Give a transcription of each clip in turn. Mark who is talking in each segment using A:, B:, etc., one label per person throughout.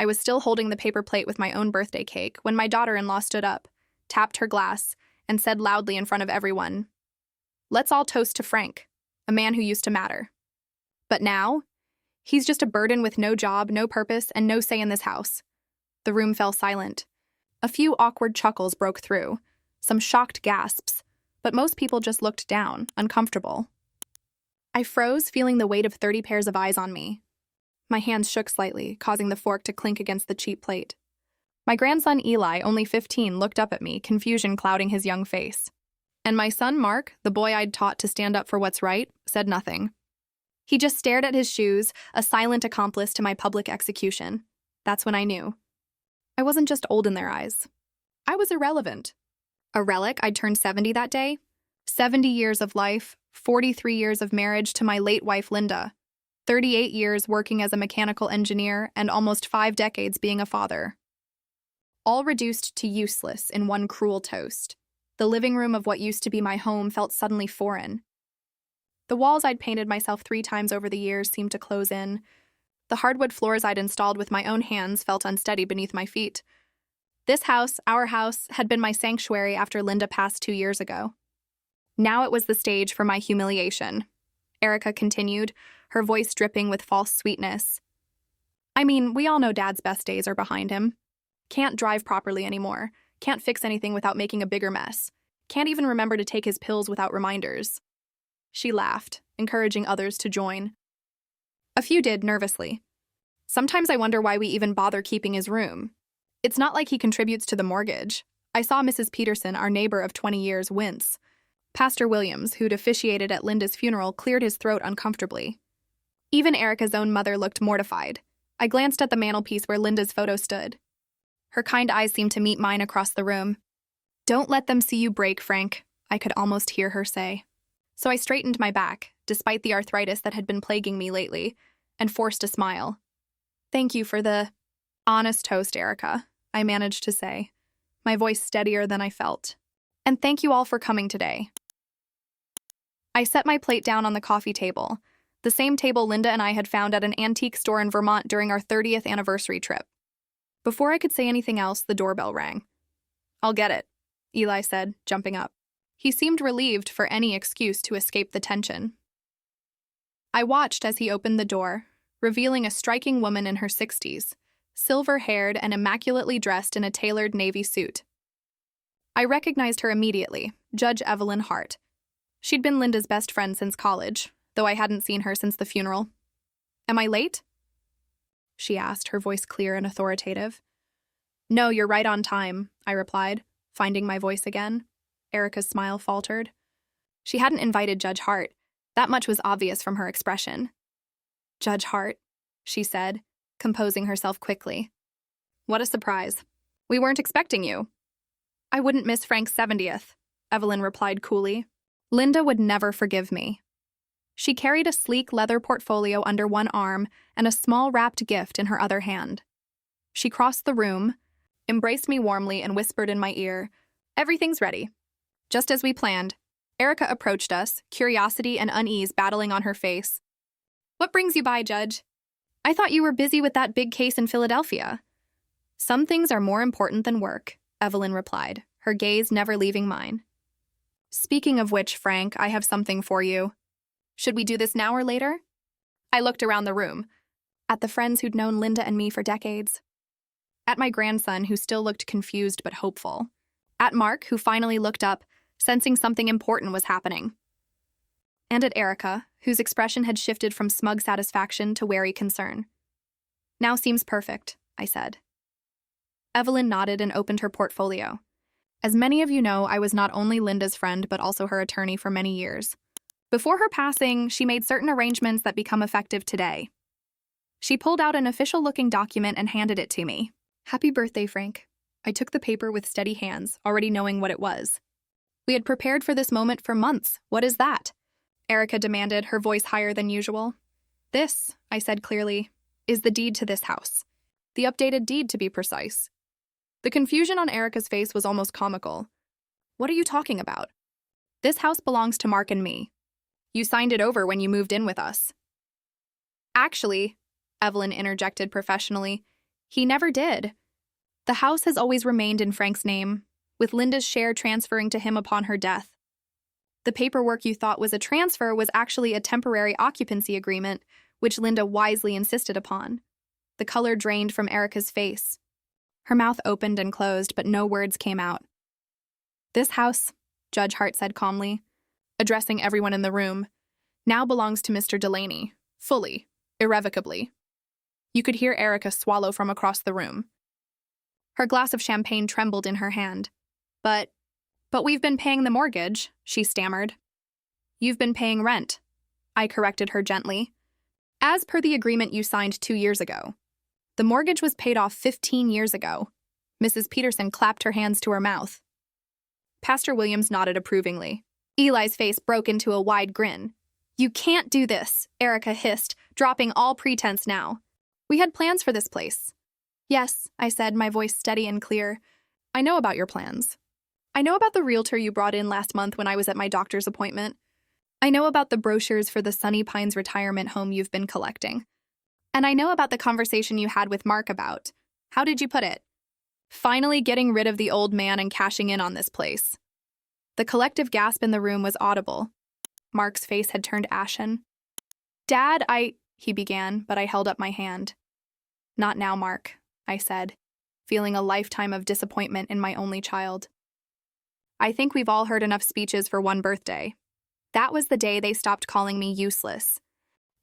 A: I was still holding the paper plate with my own birthday cake when my daughter-in-law stood up, tapped her glass, and said loudly in front of everyone, "Let's all toast to Frank, a man who used to matter. But now, he's just a burden with no job, no purpose, and no say in this house." The room fell silent. A few awkward chuckles broke through, some shocked gasps, but most people just looked down, uncomfortable. I froze, feeling the weight of 30 pairs of eyes on me. My hands shook slightly, causing the fork to clink against the cheap plate. My grandson Eli, only 15, looked up at me, confusion clouding his young face. And my son Mark, the boy I'd taught to stand up for what's right, said nothing. He just stared at his shoes, a silent accomplice to my public execution. That's when I knew. I wasn't just old in their eyes. I was irrelevant. A relic. I'd turned 70 that day. 70 years of life, 43 years of marriage to my late wife Linda, 38 years working as a mechanical engineer, and almost 5 decades being a father. All reduced to useless in one cruel toast. The living room of what used to be my home felt suddenly foreign. The walls I'd painted myself 3 times over the years seemed to close in. The hardwood floors I'd installed with my own hands felt unsteady beneath my feet. This house, our house, had been my sanctuary after Linda passed 2 years ago. Now it was the stage for my humiliation. Erica continued, her voice dripping with false sweetness. I mean, we all know Dad's best days are behind him. Can't drive properly anymore. Can't fix anything without making a bigger mess. Can't even remember to take his pills without reminders. She laughed, encouraging others to join. A few did, nervously. Sometimes I wonder why we even bother keeping his room. It's not like he contributes to the mortgage. I saw Mrs. Peterson, our neighbor of 20 years, wince. Pastor Williams, who'd officiated at Linda's funeral, cleared his throat uncomfortably. Even Erica's own mother looked mortified. I glanced at the mantelpiece where Linda's photo stood. Her kind eyes seemed to meet mine across the room. "Don't let them see you break, Frank," I could almost hear her say. So I straightened my back, despite the arthritis that had been plaguing me lately, and forced a smile. "Thank you for the honest toast, Erica," I managed to say, my voice steadier than I felt. "And thank you all for coming today." I set my plate down on the coffee table, the same table Linda and I had found at an antique store in Vermont during our 30th anniversary trip. Before I could say anything else, the doorbell rang. "I'll get it," Eli said, jumping up. He seemed relieved for any excuse to escape the tension. I watched as he opened the door, revealing a striking woman in her 60s, silver-haired and immaculately dressed in a tailored navy suit. I recognized her immediately, Judge Evelyn Hart. She'd been Linda's best friend since college, though I hadn't seen her since the funeral. "Am I late?" she asked, her voice clear and authoritative. "No, you're right on time," I replied, finding my voice again. Erica's smile faltered. She hadn't invited Judge Hart. That much was obvious from her expression. "Judge Hart," she said, composing herself quickly. "What a surprise. We weren't expecting you." "I wouldn't miss Frank's 70th, Evelyn replied coolly. Linda would never forgive me. She carried a sleek leather portfolio under one arm and a small wrapped gift in her other hand. She crossed the room, embraced me warmly, and whispered in my ear, "Everything's ready." Just as we planned, Erica approached us, curiosity and unease battling on her face. "What brings you by, Judge? I thought you were busy with that big case in Philadelphia." "Some things are more important than work," Evelyn replied, her gaze never leaving mine. "Speaking of which, Frank, I have something for you. Should we do this now or later?" I looked around the room, at the friends who'd known Linda and me for decades, at my grandson, who still looked confused but hopeful, at Mark, who finally looked up, sensing something important was happening, and at Erica, whose expression had shifted from smug satisfaction to wary concern. "Now seems perfect," I said. Evelyn nodded and opened her portfolio. As many of you know, I was not only Linda's friend but also her attorney for many years. Before her passing, she made certain arrangements that become effective today. She pulled out an official-looking document and handed it to me. "Happy birthday, Frank." I took the paper with steady hands, already knowing what it was. "We had prepared for this moment for months. What is that?" Erica demanded, her voice higher than usual. "This," I said clearly, "is the deed to this house. The updated deed, to be precise." The confusion on Erica's face was almost comical. "What are you talking about?" "This house belongs to Mark and me. You signed it over when you moved in with us." "Actually," Evelyn interjected professionally, He never did. The house has always remained in Frank's name, with Linda's share transferring to him upon her death. The paperwork you thought was a transfer was actually a temporary occupancy agreement, which Linda wisely insisted upon. The color drained from Erica's face. Her mouth opened and closed, but no words came out. This house, Judge Hart said calmly, addressing everyone in the room, now belongs to Mr. Delaney, fully, irrevocably. You could hear Erica swallow from across the room. Her glass of champagne trembled in her hand. But we've been paying the mortgage, she stammered. You've been paying rent, I corrected her gently. As per the agreement you signed 2 years ago. The mortgage was paid off 15 years ago. Mrs. Peterson clapped her hands to her mouth. Pastor Williams nodded approvingly. Eli's face broke into a wide grin. You can't do this, Erica hissed, dropping all pretense now. We had plans for this place. Yes, I said, my voice steady and clear. I know about your plans. I know about the realtor you brought in last month when I was at my doctor's appointment. I know about the brochures for the Sunny Pines retirement home you've been collecting. And I know about the conversation you had with Mark about, how did you put it? Finally getting rid of the old man and cashing in on this place. The collective gasp in the room was audible. Mark's face had turned ashen. Dad, he began, but I held up my hand. Not now, Mark, I said, feeling a lifetime of disappointment in my only child. I think we've all heard enough speeches for one birthday. That was the day they stopped calling me useless.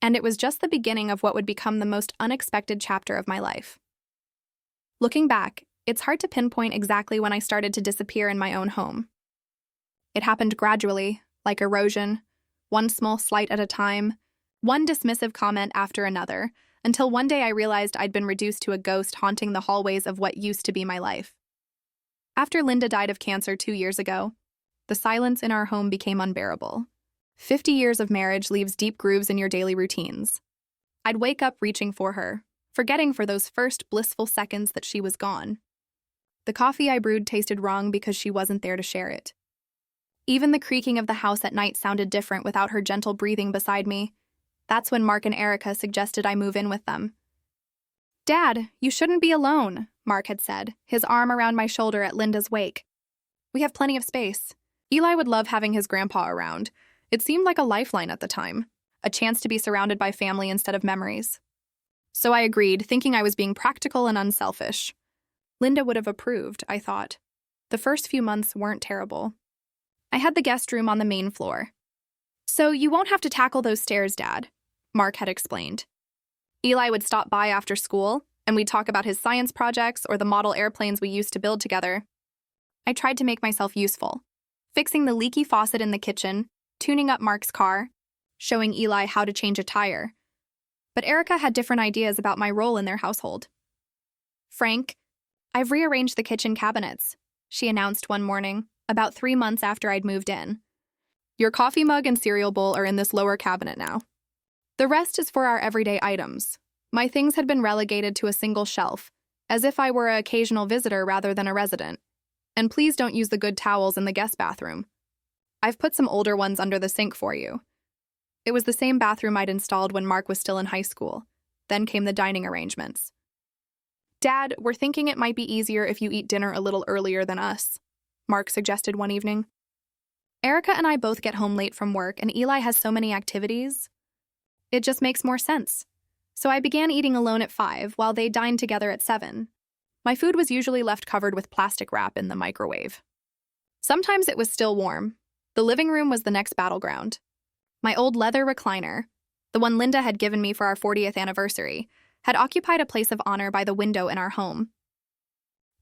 A: And it was just the beginning of what would become the most unexpected chapter of my life. Looking back, it's hard to pinpoint exactly when I started to disappear in my own home. It happened gradually, like erosion, one small slight at a time, one dismissive comment after another, until one day I realized I'd been reduced to a ghost haunting the hallways of what used to be my life. After Linda died of cancer 2 years ago, the silence in our home became unbearable. 50 years of marriage leaves deep grooves in your daily routines. I'd wake up reaching for her, forgetting for those first blissful seconds that she was gone. The coffee I brewed tasted wrong because she wasn't there to share it. Even the creaking of the house at night sounded different without her gentle breathing beside me. That's when Mark and Erica suggested I move in with them. Dad, you shouldn't be alone, Mark had said, his arm around my shoulder at Linda's wake. We have plenty of space. Eli would love having his grandpa around. It seemed like a lifeline at the time, a chance to be surrounded by family instead of memories. So I agreed, thinking I was being practical and unselfish. Linda would have approved, I thought. The first few months weren't terrible. I had the guest room on the main floor. So you won't have to tackle those stairs, Dad, Mark had explained. Eli would stop by after school, and we'd talk about his science projects or the model airplanes we used to build together. I tried to make myself useful, fixing the leaky faucet in the kitchen, tuning up Mark's car, showing Eli how to change a tire. But Erica had different ideas about my role in their household. Frank, I've rearranged the kitchen cabinets, she announced one morning, about 3 months after I'd moved in. Your coffee mug and cereal bowl are in this lower cabinet now. The rest is for our everyday items. My things had been relegated to a single shelf, as if I were an occasional visitor rather than a resident. And please don't use the good towels in the guest bathroom. I've put some older ones under the sink for you. It was the same bathroom I'd installed when Mark was still in high school. Then came the dining arrangements. Dad, we're thinking it might be easier if you eat dinner a little earlier than us, Mark suggested one evening. Erica and I both get home late from work, and Eli has so many activities. It just makes more sense. So I began eating alone at 5 while they dined together at 7. My food was usually left covered with plastic wrap in the microwave. Sometimes it was still warm. The living room was the next battleground. My old leather recliner, the one Linda had given me for our 40th anniversary, had occupied a place of honor by the window in our home.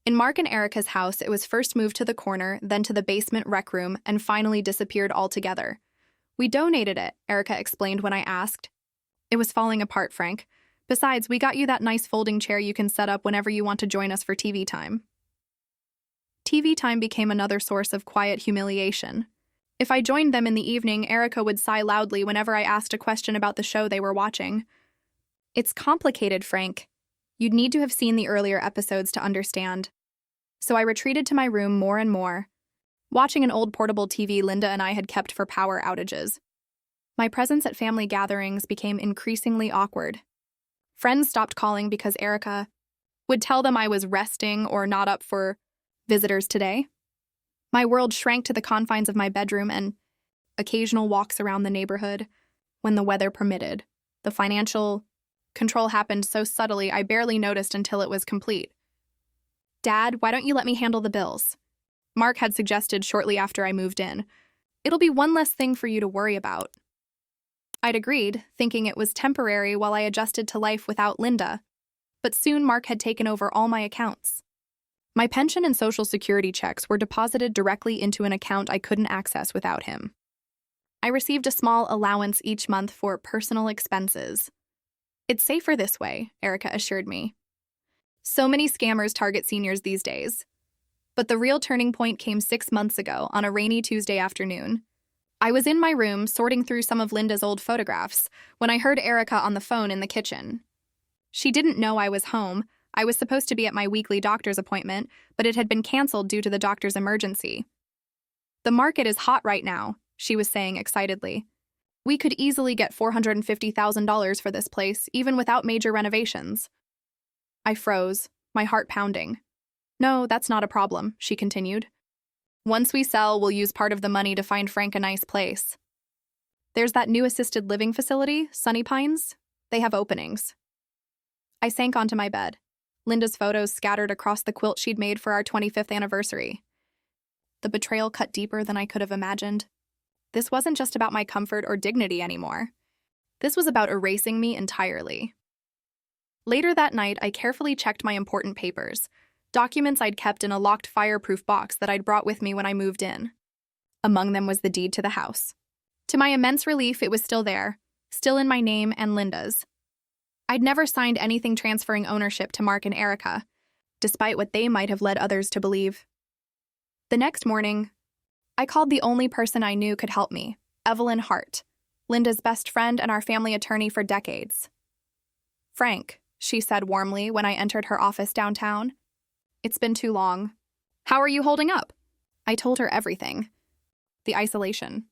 A: In Mark and Erica's house, it was first moved to the corner, then to the basement rec room, and finally disappeared altogether. We donated it, Erica explained when I asked. It was falling apart, Frank. Besides, we got you that nice folding chair you can set up whenever you want to join us for TV time. TV time became another source of quiet humiliation. If I joined them in the evening, Erica would sigh loudly whenever I asked a question about the show they were watching. It's complicated, Frank. You'd need to have seen the earlier episodes to understand. So I retreated to my room more and more, watching an old portable TV Linda and I had kept for power outages. My presence at family gatherings became increasingly awkward. Friends stopped calling because Erica Would tell them I was resting or not up for visitors today. My world shrank to the confines of my bedroom and occasional walks around the neighborhood when the weather permitted. The financial control happened so subtly I barely noticed until it was complete. "Dad, why don't you let me handle the bills?" Mark had suggested shortly after I moved in. "It'll be one less thing for you to worry about." I'd agreed, thinking it was temporary while I adjusted to life without Linda. But soon Mark had taken over all my accounts. My pension and Social Security checks were deposited directly into an account I couldn't access without him. I received a small allowance each month for personal expenses. "It's safer this way," Erica assured me. So many scammers target seniors these days. But the real turning point came 6 months ago on a rainy Tuesday afternoon. I was in my room sorting through some of Linda's old photographs when I heard Erica on the phone in the kitchen. She didn't know I was home. I was supposed to be at my weekly doctor's appointment, but it had been canceled due to the doctor's emergency. "The market is hot right now," she was saying excitedly. "We could easily get $450,000 for this place, even without major renovations." I froze, my heart pounding. "No, that's not a problem," she continued. "Once we sell, we'll use part of the money to find Frank a nice place. There's that new assisted living facility, Sunny Pines. They have openings." I sank onto my bed, Linda's photos scattered across the quilt she'd made for our 25th anniversary. The betrayal cut deeper than I could have imagined. This wasn't just about my comfort or dignity anymore. This was about erasing me entirely. Later that night, I carefully checked my important papers, documents I'd kept in a locked fireproof box that I'd brought with me when I moved in. Among them was the deed to the house. To my immense relief, it was still there, still in my name and Linda's. I'd never signed anything transferring ownership to Mark and Erica, despite what they might have led others to believe. The next morning, I called the only person I knew could help me, Evelyn Hart, Linda's best friend and our family attorney for decades. "Frank," she said warmly when I entered her office downtown. "It's been too long. How are you holding up?" I told her everything. The isolation,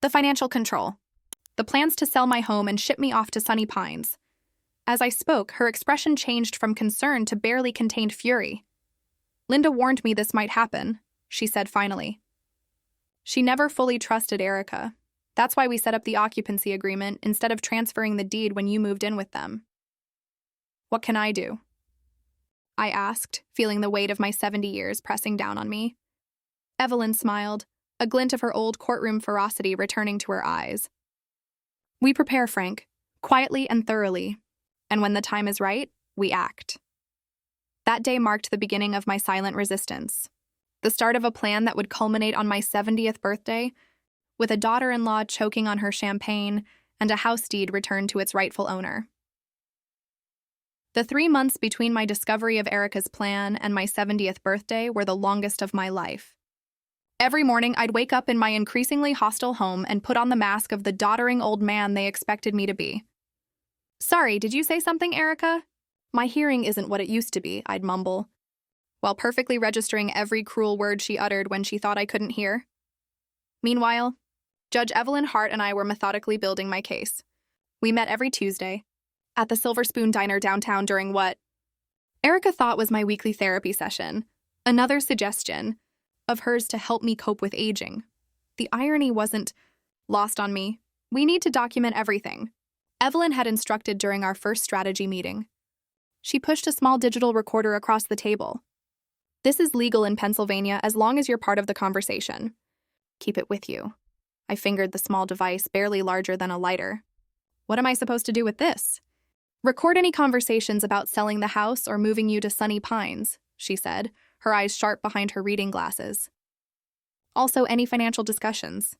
A: the financial control, the plans to sell my home and ship me off to Sunny Pines. As I spoke, her expression changed from concern to barely contained fury. "Linda warned me this might happen," she said finally. She never fully trusted Erica. That's why we set up the occupancy agreement instead of transferring the deed when you moved in with them. "What can I do?" I asked, feeling the weight of my 70 years pressing down on me. Evelyn smiled, a glint of her old courtroom ferocity returning to her eyes. "We prepare, Frank, quietly and thoroughly. And when the time is right, we act." That day marked the beginning of my silent resistance, the start of a plan that would culminate on my 70th birthday, with a daughter-in-law choking on her champagne and a house deed returned to its rightful owner. The 3 months between my discovery of Erica's plan and my 70th birthday were the longest of my life. Every morning, I'd wake up in my increasingly hostile home and put on the mask of the doddering old man they expected me to be. "Sorry, did you say something, Erica?" "My hearing isn't what it used to be," I'd mumble, while perfectly registering every cruel word she uttered when she thought I couldn't hear. Meanwhile, Judge Evelyn Hart and I were methodically building my case. We met every Tuesday, at the Silver Spoon Diner downtown during what Erica thought was my weekly therapy session, another suggestion of hers to help me cope with aging. The irony wasn't lost on me. We need to document everything, Evelyn had instructed during our first strategy meeting. She pushed a small digital recorder across the table. "This is legal in Pennsylvania as long as you're part of the conversation. Keep it with you." I fingered the small device, barely larger than a lighter. "What am I supposed to do with this?" "Record any conversations about selling the house or moving you to Sunny Pines," she said, her eyes sharp behind her reading glasses. "Also, any financial discussions.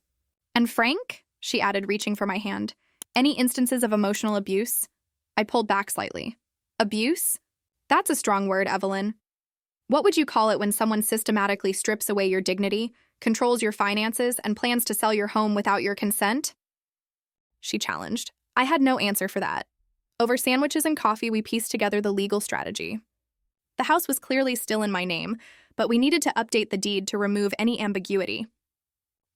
A: And Frank," she added, reaching for my hand, "any instances of emotional abuse?" I pulled back slightly. "Abuse? That's a strong word, Evelyn. What would you call it when someone systematically strips away your dignity, controls your finances, and plans to sell your home without your consent?" She challenged. I had no answer for that. Over sandwiches and coffee, we pieced together the legal strategy. The house was clearly still in my name, but we needed to update the deed to remove any ambiguity.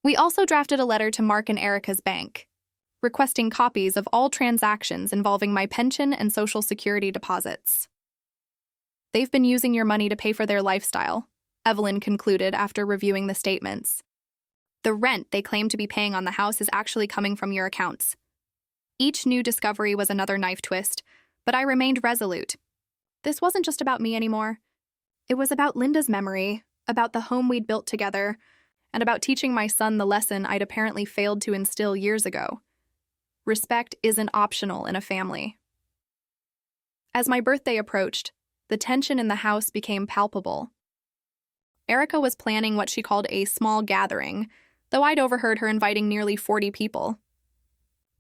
A: We also drafted a letter to Mark and Erica's bank, requesting copies of all transactions involving my pension and Social Security deposits. They've been using your money to pay for their lifestyle, Evelyn concluded after reviewing the statements. The rent they claim to be paying on the house is actually coming from your accounts. Each new discovery was another knife twist, but I remained resolute. This wasn't just about me anymore. It was about Linda's memory, about the home we'd built together, and about teaching my son the lesson I'd apparently failed to instill years ago. Respect isn't optional in a family. As my birthday approached, the tension in the house became palpable. Erica was planning what she called a small gathering, though I'd overheard her inviting nearly 40 people.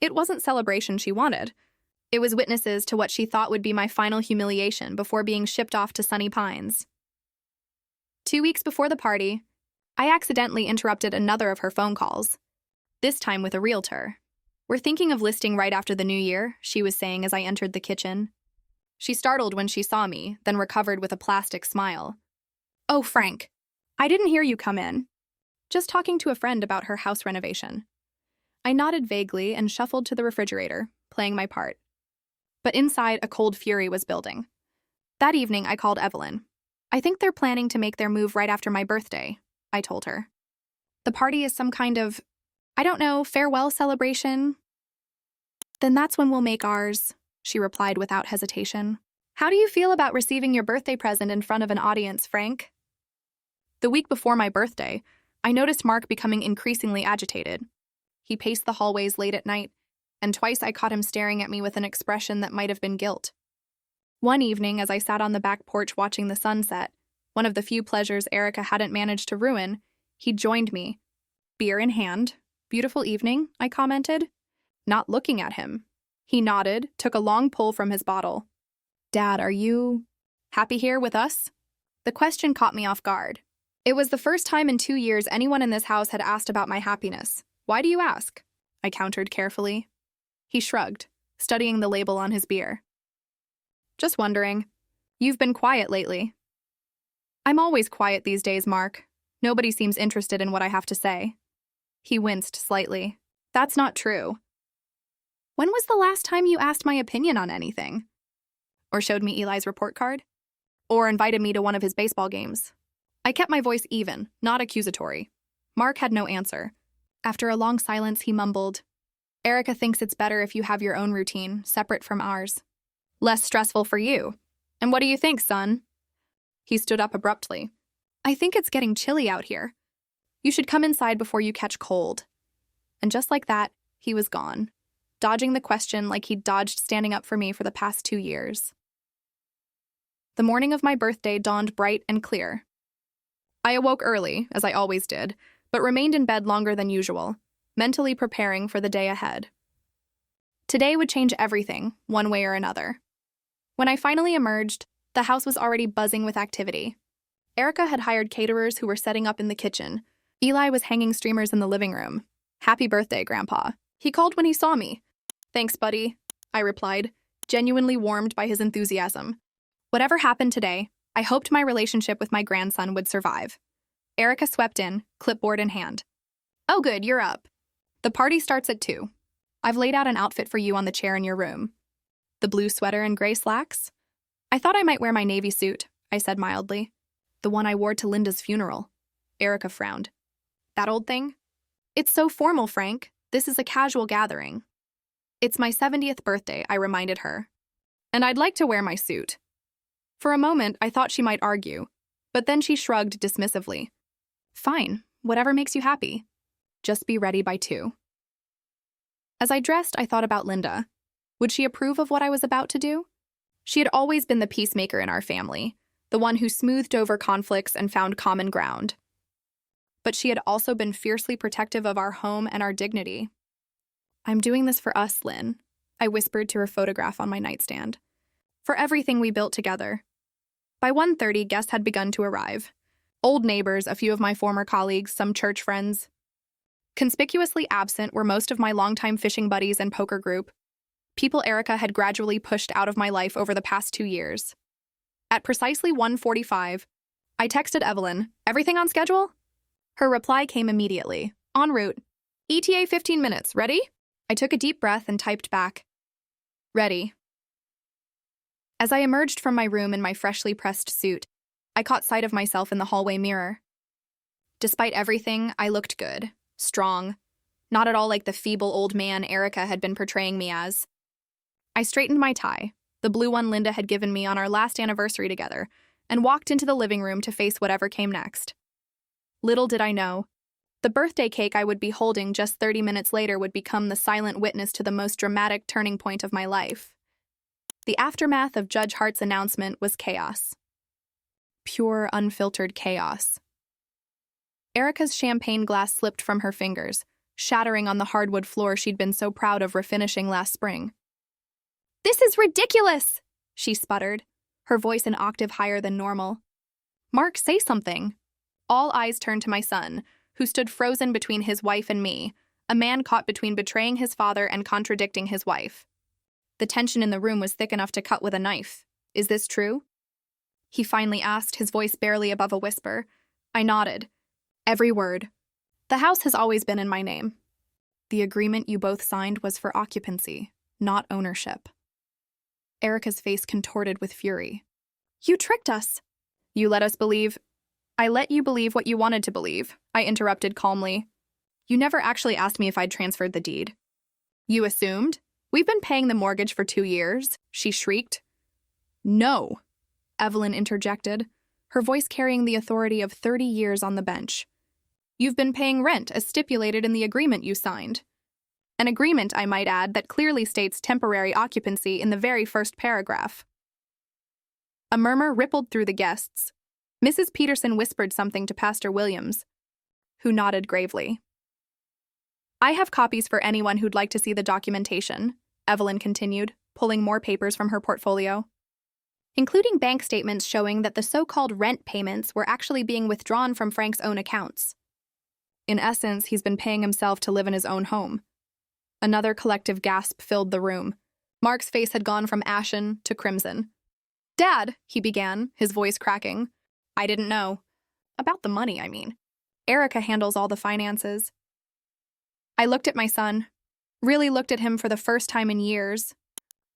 A: It wasn't celebration she wanted. It was witnesses to what she thought would be my final humiliation before being shipped off to Sunny Pines. 2 weeks before the party, I accidentally interrupted another of her phone calls, this time with a realtor. "We're thinking of listing right after the new year," she was saying as I entered the kitchen. She startled when she saw me, then recovered with a plastic smile. "Oh, Frank, I didn't hear you come in. Just talking to a friend about her house renovation." I nodded vaguely and shuffled to the refrigerator, playing my part. But inside, a cold fury was building. That evening, I called Evelyn. "I think they're planning to make their move right after my birthday," I told her. "The party is some kind of, I don't know, farewell celebration." "Then that's when we'll make ours," she replied without hesitation. "How do you feel about receiving your birthday present in front of an audience, Frank?" The week before my birthday, I noticed Mark becoming increasingly agitated. He paced the hallways late at night, and twice I caught him staring at me with an expression that might have been guilt. One evening, as I sat on the back porch watching the sunset, one of the few pleasures Erica hadn't managed to ruin, he joined me. "Beer in hand. Beautiful evening," I commented, not looking at him. He nodded, took a long pull from his bottle. "Dad, are you happy here with us?" The question caught me off guard. It was the first time in 2 years anyone in this house had asked about my happiness. "Why do you ask?" I countered carefully. He shrugged, studying the label on his beer. "Just wondering. You've been quiet lately." "I'm always quiet these days, Mark. Nobody seems interested in what I have to say." He winced slightly. "That's not true." "When was the last time you asked my opinion on anything? Or showed me Eli's report card? Or invited me to one of his baseball games?" I kept my voice even, not accusatory. Mark had no answer. After a long silence, he mumbled, "Erica thinks it's better if you have your own routine, separate from ours. Less stressful for you. And what do you think, son?" He stood up abruptly. "I think it's getting chilly out here. You should come inside before you catch cold." And just like that, he was gone, dodging the question like he'd dodged standing up for me for the past 2 years. The morning of my birthday dawned bright and clear. I awoke early, as I always did, but remained in bed longer than usual, mentally preparing for the day ahead. Today would change everything, one way or another. When I finally emerged, the house was already buzzing with activity. Erica had hired caterers who were setting up in the kitchen. Eli was hanging streamers in the living room. "Happy birthday, Grandpa." He called when he saw me. "Thanks, buddy," I replied, genuinely warmed by his enthusiasm. Whatever happened today, I hoped my relationship with my grandson would survive. Erica swept in, clipboard in hand. "Oh good, you're up. The party starts at 2. I've laid out an outfit for you on the chair in your room. The blue sweater and gray slacks? I thought I might wear my navy suit," I said mildly. "The one I wore to Linda's funeral." Erica frowned. "That old thing?" "It's so formal, Frank. This is a casual gathering." "It's my 70th birthday," I reminded her. "And I'd like to wear my suit." For a moment, I thought she might argue, but then she shrugged dismissively. "Fine, whatever makes you happy. Just be ready by 2. As I dressed, I thought about Linda. Would she approve of what I was about to do? She had always been the peacemaker in our family, the one who smoothed over conflicts and found common ground. But she had also been fiercely protective of our home and our dignity. "I'm doing this for us, Lynn," I whispered to her photograph on my nightstand. "For everything we built together." By 1:30, guests had begun to arrive. Old neighbors, a few of my former colleagues, some church friends. Conspicuously absent were most of my longtime fishing buddies and poker group, people Erica had gradually pushed out of my life over the past 2 years. At precisely 1:45, I texted Evelyn, "Everything on schedule?" Her reply came immediately, "En route. ETA 15 minutes. Ready?" I took a deep breath and typed back, "Ready." As I emerged from my room in my freshly pressed suit, I caught sight of myself in the hallway mirror. Despite everything, I looked good, strong, not at all like the feeble old man Erica had been portraying me as. I straightened my tie, the blue one Linda had given me on our last anniversary together, and walked into the living room to face whatever came next. Little did I know, the birthday cake I would be holding just 30 minutes later would become the silent witness to the most dramatic turning point of my life. The aftermath of Judge Hart's announcement was chaos. Pure, unfiltered chaos. Erica's champagne glass slipped from her fingers, shattering on the hardwood floor she'd been so proud of refinishing last spring. "This is ridiculous!" she sputtered, her voice an octave higher than normal. "Mark, say something." All eyes turned to my son, who stood frozen between his wife and me, a man caught between betraying his father and contradicting his wife. The tension in the room was thick enough to cut with a knife. "Is this true?" he finally asked, his voice barely above a whisper. I nodded. "Every word. The house has always been in my name. The agreement you both signed was for occupancy, not ownership." Erica's face contorted with fury. "You tricked us." "You let us believe—" "I let you believe what you wanted to believe," I interrupted calmly. "You never actually asked me if I'd transferred the deed." "You assumed? We've been paying the mortgage for 2 years," she shrieked. "No," Evelyn interjected, her voice carrying the authority of 30 years on the bench. "You've been paying rent as stipulated in the agreement you signed. An agreement, I might add, that clearly states temporary occupancy in the very first paragraph." A murmur rippled through the guests. Mrs. Peterson whispered something to Pastor Williams, who nodded gravely. "I have copies for anyone who'd like to see the documentation," Evelyn continued, pulling more papers from her portfolio, including bank statements showing that the so-called rent payments were actually being withdrawn from Frank's own accounts. In essence, he's been paying himself to live in his own home. Another collective gasp filled the room. Mark's face had gone from ashen to crimson. "Dad," he began, his voice cracking. "I didn't know. About the money, I mean. Erica handles all the finances." I looked at my son, really looked at him for the first time in years.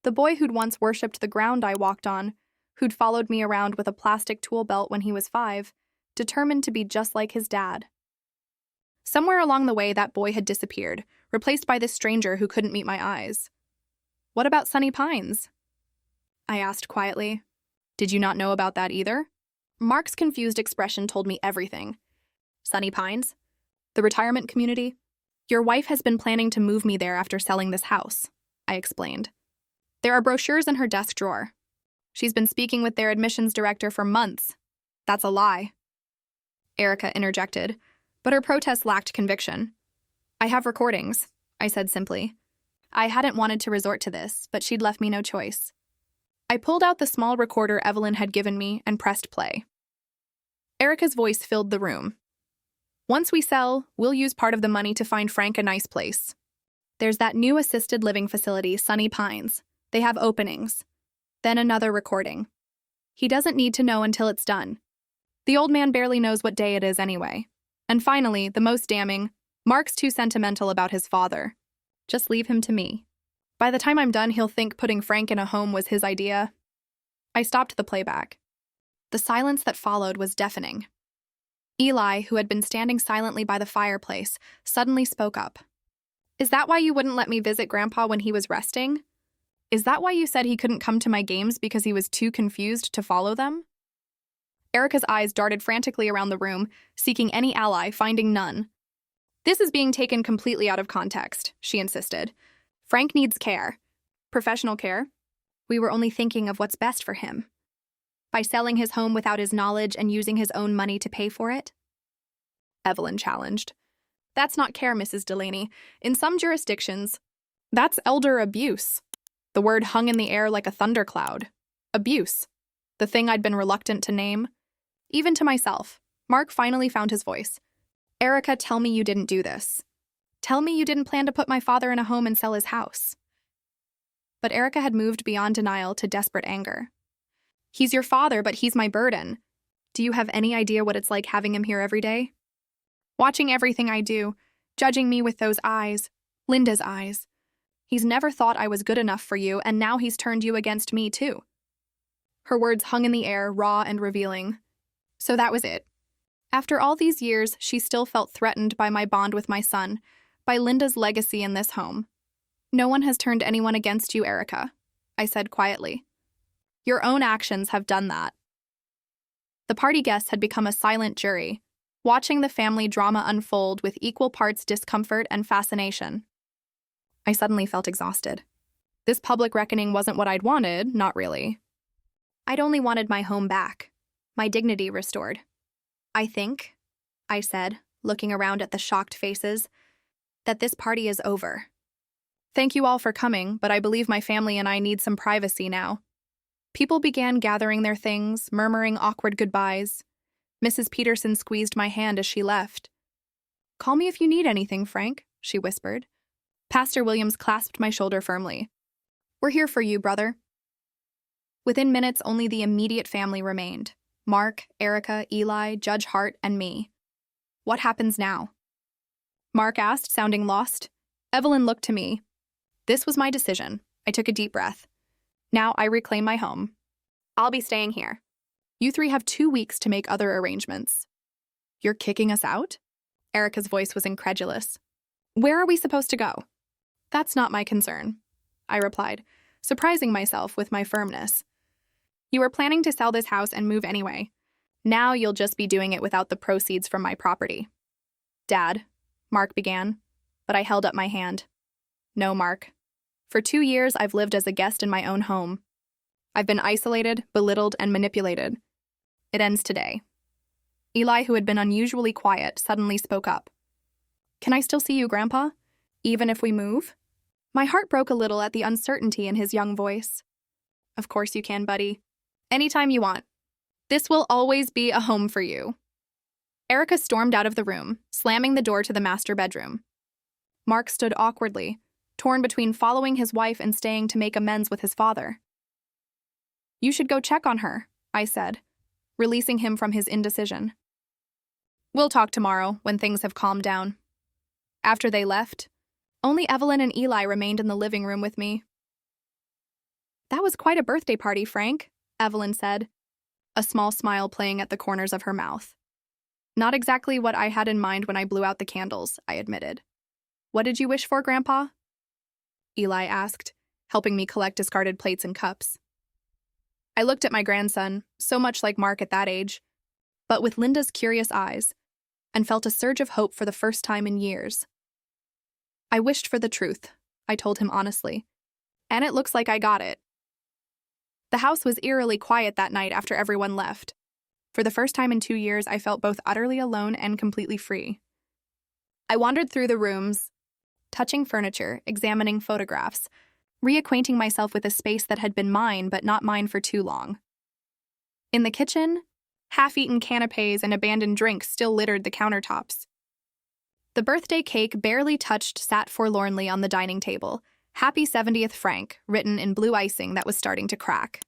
A: The boy who'd once worshipped the ground I walked on, who'd followed me around with a plastic tool belt when he was 5, determined to be just like his dad. Somewhere along the way, that boy had disappeared, replaced by this stranger who couldn't meet my eyes. "What about Sunny Pines?" I asked quietly. "Did you not know about that either?" Mark's confused expression told me everything. "Sunny Pines? The retirement community? Your wife has been planning to move me there after selling this house," I explained. "There are brochures in her desk drawer. She's been speaking with their admissions director for months." "That's a lie," Erica interjected, but her protest lacked conviction. "I have recordings," I said simply. I hadn't wanted to resort to this, but she'd left me no choice. I pulled out the small recorder Evelyn had given me and pressed play. Erica's voice filled the room. "Once we sell, we'll use part of the money to find Frank a nice place. There's that new assisted living facility, Sunny Pines. They have openings." Then another recording. "He doesn't need to know until it's done. The old man barely knows what day it is anyway." And finally, the most damning, "Mark's too sentimental about his father. Just leave him to me. By the time I'm done, he'll think putting Frank in a home was his idea." I stopped the playback. The silence that followed was deafening. Eli, who had been standing silently by the fireplace, suddenly spoke up. "Is that why you wouldn't let me visit Grandpa when he was resting? Is that why you said he couldn't come to my games because he was too confused to follow them?" Erica's eyes darted frantically around the room, seeking any ally, finding none. "This is being taken completely out of context," she insisted. "Frank needs care. Professional care. We were only thinking of what's best for him. By selling his home without his knowledge and using his own money to pay for it?" Evelyn challenged. "That's not care, Mrs. Delaney. In some jurisdictions, that's elder abuse." The word hung in the air like a thundercloud. Abuse. The thing I'd been reluctant to name. Even to myself, Mark finally found his voice. "Erica, tell me you didn't do this. Tell me you didn't plan to put my father in a home and sell his house." But Erica had moved beyond denial to desperate anger. "He's your father, but he's my burden. Do you have any idea what it's like having him here every day? Watching everything I do, judging me with those eyes, Linda's eyes. He's never thought I was good enough for you, and now he's turned you against me too. Her words hung in the air, raw and revealing. So that was it. After all these years, she still felt threatened by my bond with my son, by Linda's legacy in this home. No one has turned anyone against you, Erica, I said quietly. Your own actions have done that. The party guests had become a silent jury, watching the family drama unfold with equal parts discomfort and fascination. I suddenly felt exhausted. This public reckoning wasn't what I'd wanted, not really. I'd only wanted my home back, my dignity restored. I think, I said, looking around at the shocked faces, that this party is over. Thank you all for coming, but I believe my family and I need some privacy now. People began gathering their things, murmuring awkward goodbyes. Mrs. Peterson squeezed my hand as she left. Call me if you need anything, Frank, she whispered. Pastor Williams clasped my shoulder firmly. We're here for you, brother. Within minutes, only the immediate family remained. Mark, Erica, Eli, Judge Hart, and me. What happens now? Mark asked, sounding lost. Evelyn looked to me. This was my decision. I took a deep breath. Now I reclaim my home. I'll be staying here. You three have 2 weeks to make other arrangements. You're kicking us out? Erica's voice was incredulous. Where are we supposed to go? That's not my concern, I replied, surprising myself with my firmness. You were planning to sell this house and move anyway. Now you'll just be doing it without the proceeds from my property. Dad, Mark began, but I held up my hand. No, Mark. For 2 years, I've lived as a guest in my own home. I've been isolated, belittled, and manipulated. It ends today. Eli, who had been unusually quiet, suddenly spoke up. Can I still see you, Grandpa? Even if we move? My heart broke a little at the uncertainty in his young voice. Of course you can, buddy. Anytime you want. This will always be a home for you. Erica stormed out of the room, slamming the door to the master bedroom. Mark stood awkwardly, torn between following his wife and staying to make amends with his father. You should go check on her, I said, releasing him from his indecision. We'll talk tomorrow, when things have calmed down. After they left, only Evelyn and Eli remained in the living room with me. That was quite a birthday party, Frank, Evelyn said, a small smile playing at the corners of her mouth. Not exactly what I had in mind when I blew out the candles, I admitted. What did you wish for, Grandpa? Eli asked, helping me collect discarded plates and cups. I looked at my grandson, so much like Mark at that age, but with Linda's curious eyes, and felt a surge of hope for the first time in years. I wished for the truth, I told him honestly, and it looks like I got it. The house was eerily quiet that night after everyone left. For the first time in 2 years, I felt both utterly alone and completely free. I wandered through the rooms, touching furniture, examining photographs, reacquainting myself with a space that had been mine but not mine for too long. In the kitchen, half-eaten canapes and abandoned drinks still littered the countertops. The birthday cake, barely touched, sat forlornly on the dining table, Happy 70th Frank, written in blue icing that was starting to crack.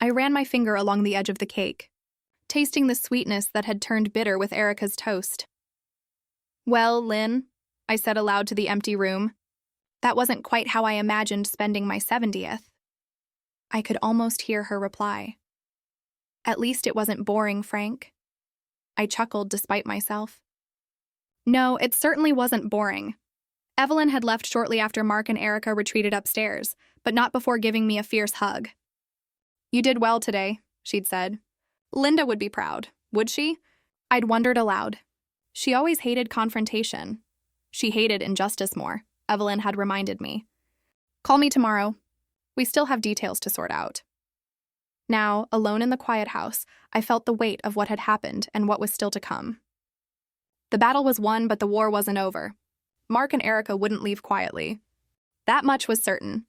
A: I ran my finger along the edge of the cake, tasting the sweetness that had turned bitter with Erica's toast. Well, Lynn, I said aloud to the empty room, that wasn't quite how I imagined spending my 70th. I could almost hear her reply. At least it wasn't boring, Frank. I chuckled despite myself. No, it certainly wasn't boring. Evelyn had left shortly after Mark and Erica retreated upstairs, but not before giving me a fierce hug. You did well today, she'd said. Linda would be proud, would she? I'd wondered aloud. She always hated confrontation. She hated injustice more, Evelyn had reminded me. Call me tomorrow. We still have details to sort out. Now, alone in the quiet house, I felt the weight of what had happened and what was still to come. The battle was won, but the war wasn't over. Mark and Erica wouldn't leave quietly. That much was certain.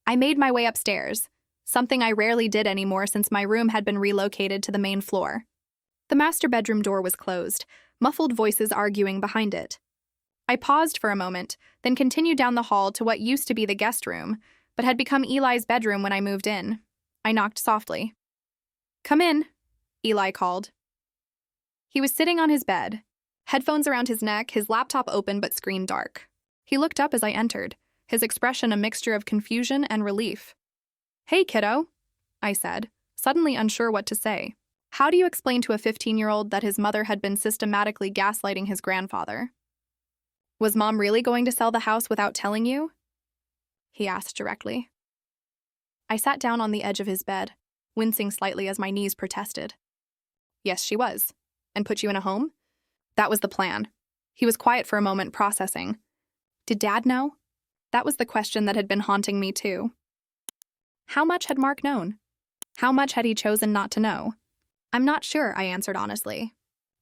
A: I made my way upstairs, something I rarely did anymore since my room had been relocated to the main floor. The master bedroom door was closed, muffled voices arguing behind it. I paused for a moment, then continued down the hall to what used to be the guest room, but had become Eli's bedroom when I moved in. I knocked softly. Come in, Eli called. He was sitting on his bed, headphones around his neck, his laptop open but screen dark. He looked up as I entered, his expression a mixture of confusion and relief. Hey, kiddo, I said, suddenly unsure what to say. How do you explain to a 15-year-old that his mother had been systematically gaslighting his grandfather? Was Mom really going to sell the house without telling you? He asked directly. I sat down on the edge of his bed, wincing slightly as my knees protested. Yes, she was. And put you in a home? That was the plan. He was quiet for a moment, processing. Did Dad know? That was the question that had been haunting me too. How much had Mark known? How much had he chosen not to know? I'm not sure, I answered honestly.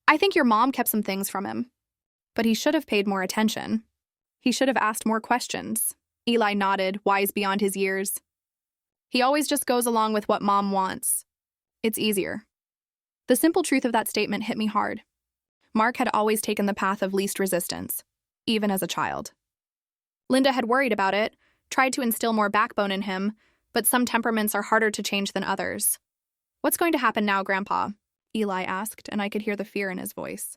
A: I think your mom kept some things from him. But he should have paid more attention. He should have asked more questions. Eli nodded, wise beyond his years. He always just goes along with what Mom wants. It's easier. The simple truth of that statement hit me hard. Mark had always taken the path of least resistance, even as a child. Linda had worried about it, tried to instill more backbone in him, but some temperaments are harder to change than others. What's going to happen now, Grandpa? Eli asked, and I could hear the fear in his voice.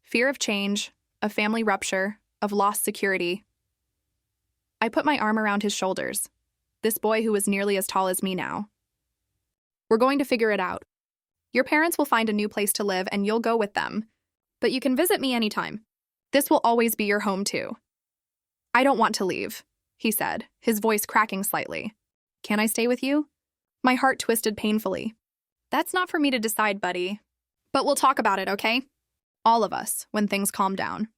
A: Fear of change, of family rupture, of lost security. I put my arm around his shoulders, this boy who was nearly as tall as me now. We're going to figure it out. Your parents will find a new place to live and you'll go with them. But you can visit me anytime. This will always be your home too. I don't want to leave, he said, his voice cracking slightly. Can I stay with you? My heart twisted painfully. That's not for me to decide, buddy. But we'll talk about it, okay? All of us, when things calm down.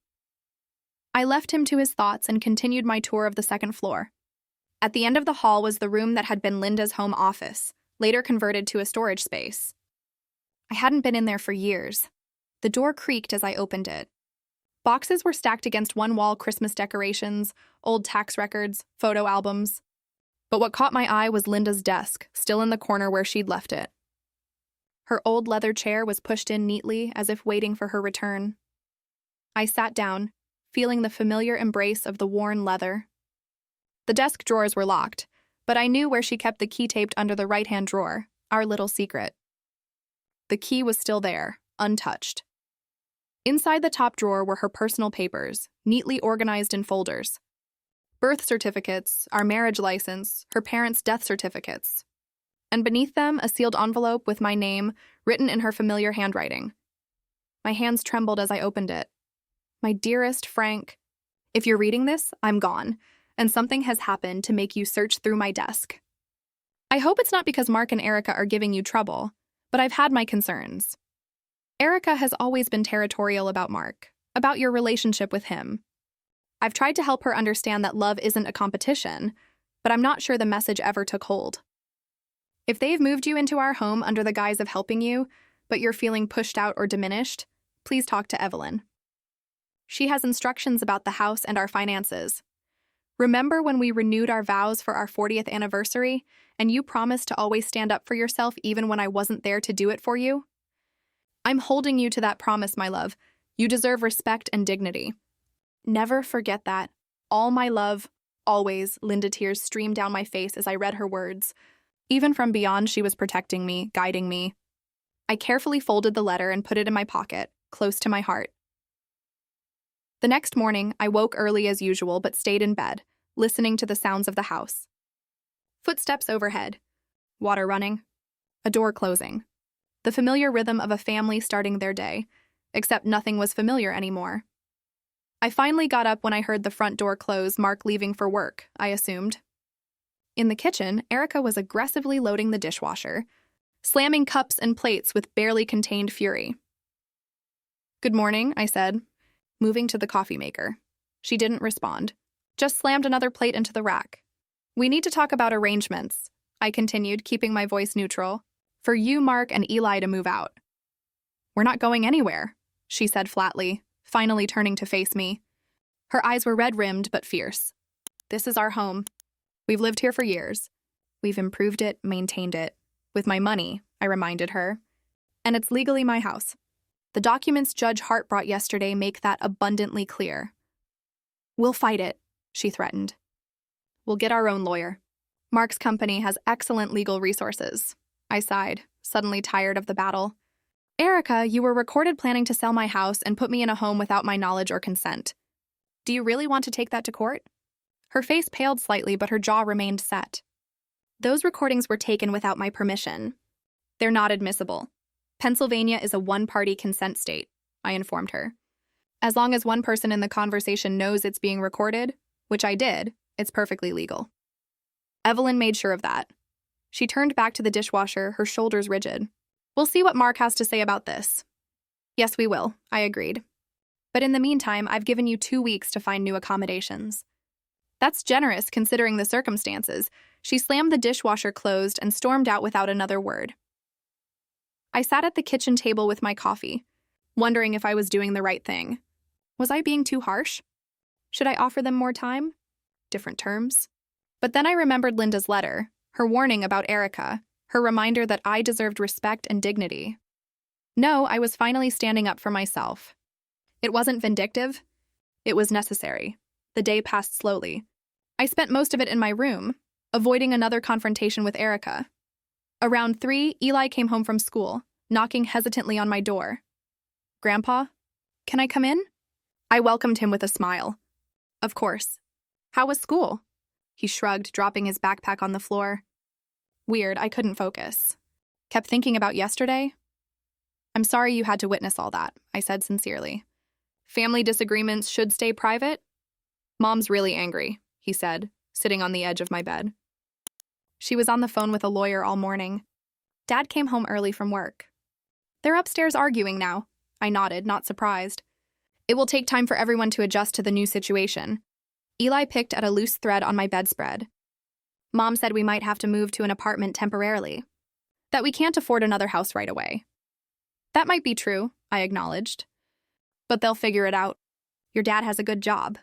A: I left him to his thoughts and continued my tour of the second floor. At the end of the hall was the room that had been Linda's home office, later converted to a storage space. I hadn't been in there for years. The door creaked as I opened it. Boxes were stacked against one wall, Christmas decorations, old tax records, photo albums. But what caught my eye was Linda's desk, still in the corner where she'd left it. Her old leather chair was pushed in neatly, as if waiting for her return. I sat down, feeling the familiar embrace of the worn leather. The desk drawers were locked, but I knew where she kept the key taped under the right-hand drawer, our little secret. The key was still there, untouched. Inside the top drawer were her personal papers, neatly organized in folders. Birth certificates, our marriage license, her parents' death certificates. And beneath them, a sealed envelope with my name, written in her familiar handwriting. My hands trembled as I opened it. My dearest Frank, if you're reading this, I'm gone, and something has happened to make you search through my desk. I hope it's not because Mark and Erica are giving you trouble, but I've had my concerns. Erica has always been territorial about Mark, about your relationship with him. I've tried to help her understand that love isn't a competition, but I'm not sure the message ever took hold. If they've moved you into our home under the guise of helping you, but you're feeling pushed out or diminished, please talk to Evelyn. She has instructions about the house and our finances. Remember when we renewed our vows for our 40th anniversary, and you promised to always stand up for yourself even when I wasn't there to do it for you? I'm holding you to that promise, my love. You deserve respect and dignity. Never forget that. All my love, always. Linda, tears streamed down my face as I read her words. Even from beyond, she was protecting me, guiding me. I carefully folded the letter and put it in my pocket, close to my heart. The next morning, I woke early as usual but stayed in bed, listening to the sounds of the house. Footsteps overhead. Water running. A door closing. The familiar rhythm of a family starting their day, except nothing was familiar anymore. I finally got up when I heard the front door close, Mark leaving for work, I assumed. In the kitchen, Erica was aggressively loading the dishwasher, slamming cups and plates with barely contained fury. Good morning, I said, moving to the coffee maker. She didn't respond, just slammed another plate into the rack. We need to talk about arrangements, I continued, keeping my voice neutral, for you, Mark, and Eli to move out. We're not going anywhere, she said flatly, finally turning to face me. Her eyes were red-rimmed but fierce. This is our home. We've lived here for years. We've improved it, maintained it. With my money, I reminded her. And it's legally my house. The documents Judge Hart brought yesterday make that abundantly clear. We'll fight it, she threatened. We'll get our own lawyer. Mark's company has excellent legal resources. I sighed, suddenly tired of the battle. Erica, you were recorded planning to sell my house and put me in a home without my knowledge or consent. Do you really want to take that to court? Her face paled slightly, but her jaw remained set. Those recordings were taken without my permission. They're not admissible. Pennsylvania is a one-party consent state, I informed her. As long as one person in the conversation knows it's being recorded, which I did, it's perfectly legal. Evelyn made sure of that. She turned back to the dishwasher, her shoulders rigid. We'll see what Mark has to say about this. Yes, we will, I agreed. But in the meantime, I've given you 2 weeks to find new accommodations. That's generous considering the circumstances. She slammed the dishwasher closed and stormed out without another word. I sat at the kitchen table with my coffee, wondering if I was doing the right thing. Was I being too harsh? Should I offer them more time? Different terms? But then I remembered Linda's letter, her warning about Erica, her reminder that I deserved respect and dignity. No, I was finally standing up for myself. It wasn't vindictive. It was necessary. The day passed slowly. I spent most of it in my room, avoiding another confrontation with Erica. Around 3, Eli came home from school, knocking hesitantly on my door. Grandpa, can I come in? I welcomed him with a smile. Of course. How was school? He shrugged, dropping his backpack on the floor. Weird, I couldn't focus. Kept thinking about yesterday. I'm sorry you had to witness all that, I said sincerely. Family disagreements should stay private? Mom's really angry, he said, sitting on the edge of my bed. She was on the phone with a lawyer all morning. Dad came home early from work. They're upstairs arguing now. I nodded, not surprised. It will take time for everyone to adjust to the new situation. Eli picked at a loose thread on my bedspread. Mom said we might have to move to an apartment temporarily. That we can't afford another house right away. That might be true, I acknowledged. But they'll figure it out. Your dad has a good job.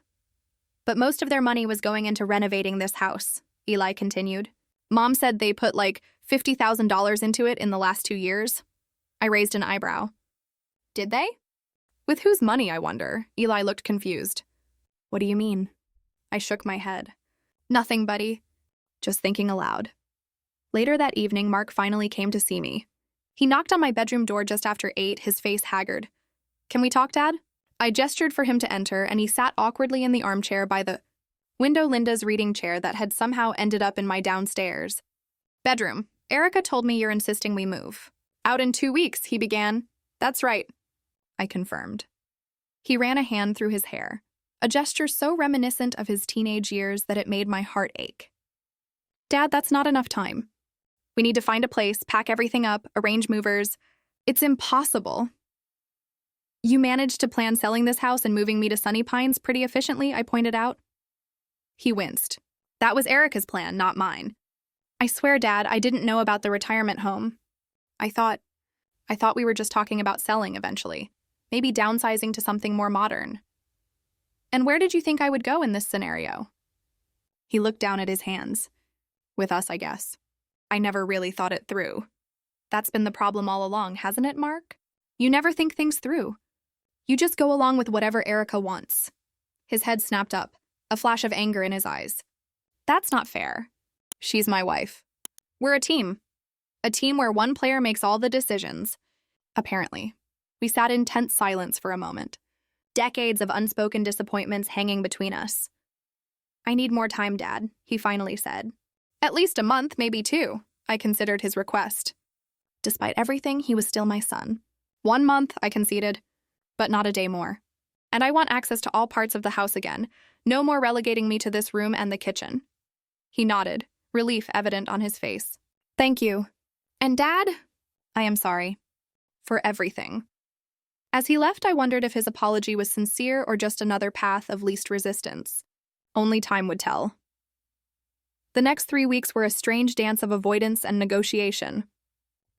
A: But most of their money was going into renovating this house, Eli continued. Mom said they put like $50,000 into it in the last 2 years. I raised an eyebrow. Did they? With whose money, I wonder? Eli looked confused. What do you mean? I shook my head. Nothing, buddy. Just thinking aloud. Later that evening, Mark finally came to see me. He knocked on my bedroom door just after 8, his face haggard. Can we talk, Dad? I gestured for him to enter, and he sat awkwardly in the armchair by the window Linda's reading chair that had somehow ended up in my downstairs. Bedroom. Erica told me you're insisting we move. Out in 2 weeks, he began. That's right, I confirmed. He ran a hand through his hair, a gesture so reminiscent of his teenage years that it made my heart ache. Dad, that's not enough time. We need to find a place, pack everything up, arrange movers. It's impossible. You managed to plan selling this house and moving me to Sunny Pines pretty efficiently, I pointed out. He winced. That was Erica's plan, not mine. I swear, Dad, I didn't know about the retirement home. I thought we were just talking about selling eventually. Maybe downsizing to something more modern. And where did you think I would go in this scenario? He looked down at his hands. With us, I guess. I never really thought it through. That's been the problem all along, hasn't it, Mark? You never think things through. You just go along with whatever Erica wants. His head snapped up, a flash of anger in his eyes. That's not fair. She's my wife. We're a team. A team where one player makes all the decisions. Apparently. We sat in tense silence for a moment. Decades of unspoken disappointments hanging between us. I need more time, Dad, he finally said. At least a month, maybe 2, I considered his request. Despite everything, he was still my son. 1 month, I conceded, but not a day more. And I want access to all parts of the house again. No more relegating me to this room and the kitchen. He nodded, relief evident on his face. Thank you. And Dad? I am sorry. For everything. As he left, I wondered if his apology was sincere or just another path of least resistance. Only time would tell. The next 3 weeks were a strange dance of avoidance and negotiation.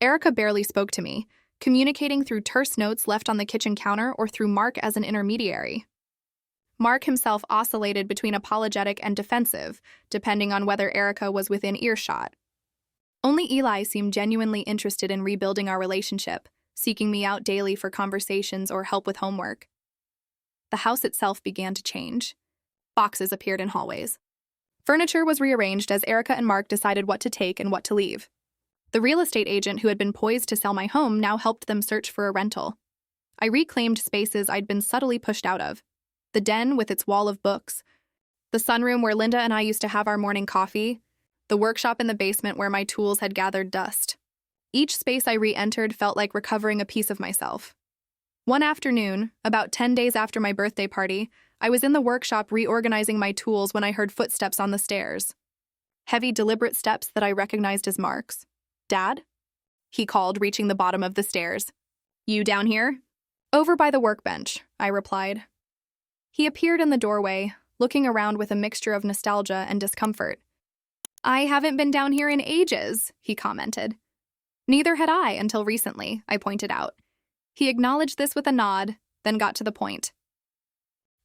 A: Erica barely spoke to me, communicating through terse notes left on the kitchen counter or through Mark as an intermediary. Mark himself oscillated between apologetic and defensive, depending on whether Erica was within earshot. Only Eli seemed genuinely interested in rebuilding our relationship, seeking me out daily for conversations or help with homework. The house itself began to change. Boxes appeared in hallways. Furniture was rearranged as Erica and Mark decided what to take and what to leave. The real estate agent who had been poised to sell my home now helped them search for a rental. I reclaimed spaces I'd been subtly pushed out of. The den with its wall of books, the sunroom where Linda and I used to have our morning coffee, the workshop in the basement where my tools had gathered dust. Each space I re-entered felt like recovering a piece of myself. One afternoon, about 10 days after my birthday party, I was in the workshop reorganizing my tools when I heard footsteps on the stairs. Heavy, deliberate steps that I recognized as Mark's. "Dad?" he called, reaching the bottom of the stairs. "You down here?" "Over by the workbench," I replied. He appeared in the doorway, looking around with a mixture of nostalgia and discomfort. "I haven't been down here in ages," he commented. "Neither had I until recently," I pointed out. He acknowledged this with a nod, then got to the point.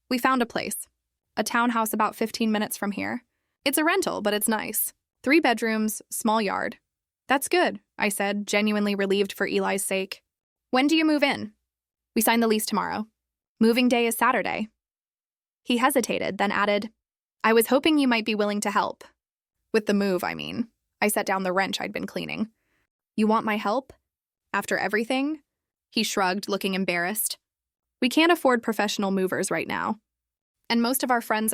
A: "We found a place. A townhouse about 15 minutes from here. It's a rental, but it's nice. 3 bedrooms, small yard." "That's good," I said, genuinely relieved for Eli's sake. "When do you move in?" "We sign the lease tomorrow. Moving day is Saturday." He hesitated, then added, "I was hoping you might be willing to help." "With the move, I mean." I set down the wrench I'd been cleaning. "You want my help? After everything?" He shrugged, looking embarrassed. "We can't afford professional movers right now. And most of our friends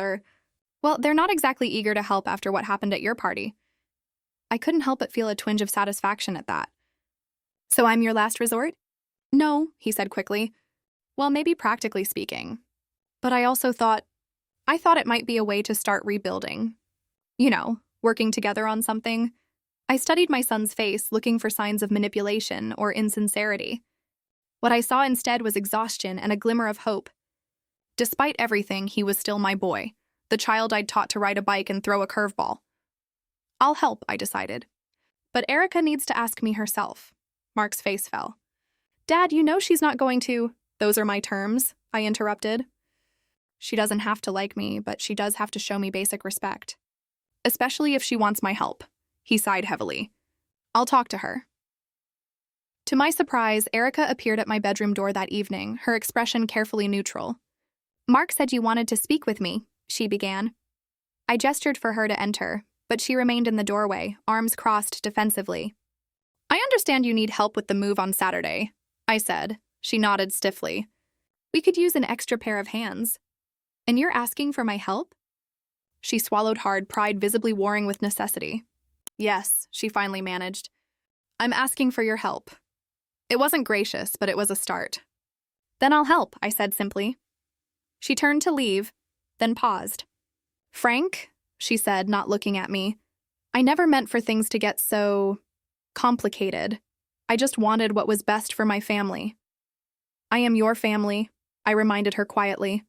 A: well, they're not exactly eager to help after what happened at your party." I couldn't help but feel a twinge of satisfaction at that. "So I'm your last resort?" "No," he said quickly. "Well, maybe practically speaking. But I also thought it might be a way to start rebuilding. You know, working together on something." I studied my son's face, looking for signs of manipulation or insincerity. What I saw instead was exhaustion and a glimmer of hope. Despite everything, he was still my boy, the child I'd taught to ride a bike and throw a curveball. "I'll help," I decided. "But Erica needs to ask me herself." Mark's face fell. "Dad, you know she's not going to—" "Those are my terms," I interrupted. "She doesn't have to like me, but she does have to show me basic respect. Especially if she wants my help." He sighed heavily. "I'll talk to her." To my surprise, Erica appeared at my bedroom door that evening, her expression carefully neutral. "Mark said you wanted to speak with me," she began. I gestured for her to enter, but she remained in the doorway, arms crossed defensively. "I understand you need help with the move on Saturday," I said. She nodded stiffly. "We could use an extra pair of hands." "And you're asking for my help?" She swallowed hard, pride visibly warring with necessity. "Yes," she finally managed. "I'm asking for your help." It wasn't gracious, but it was a start. "Then I'll help," I said simply. She turned to leave, then paused. "Frank," she said, not looking at me, "I never meant for things to get so complicated. I just wanted what was best for my family." "I am your family," I reminded her quietly.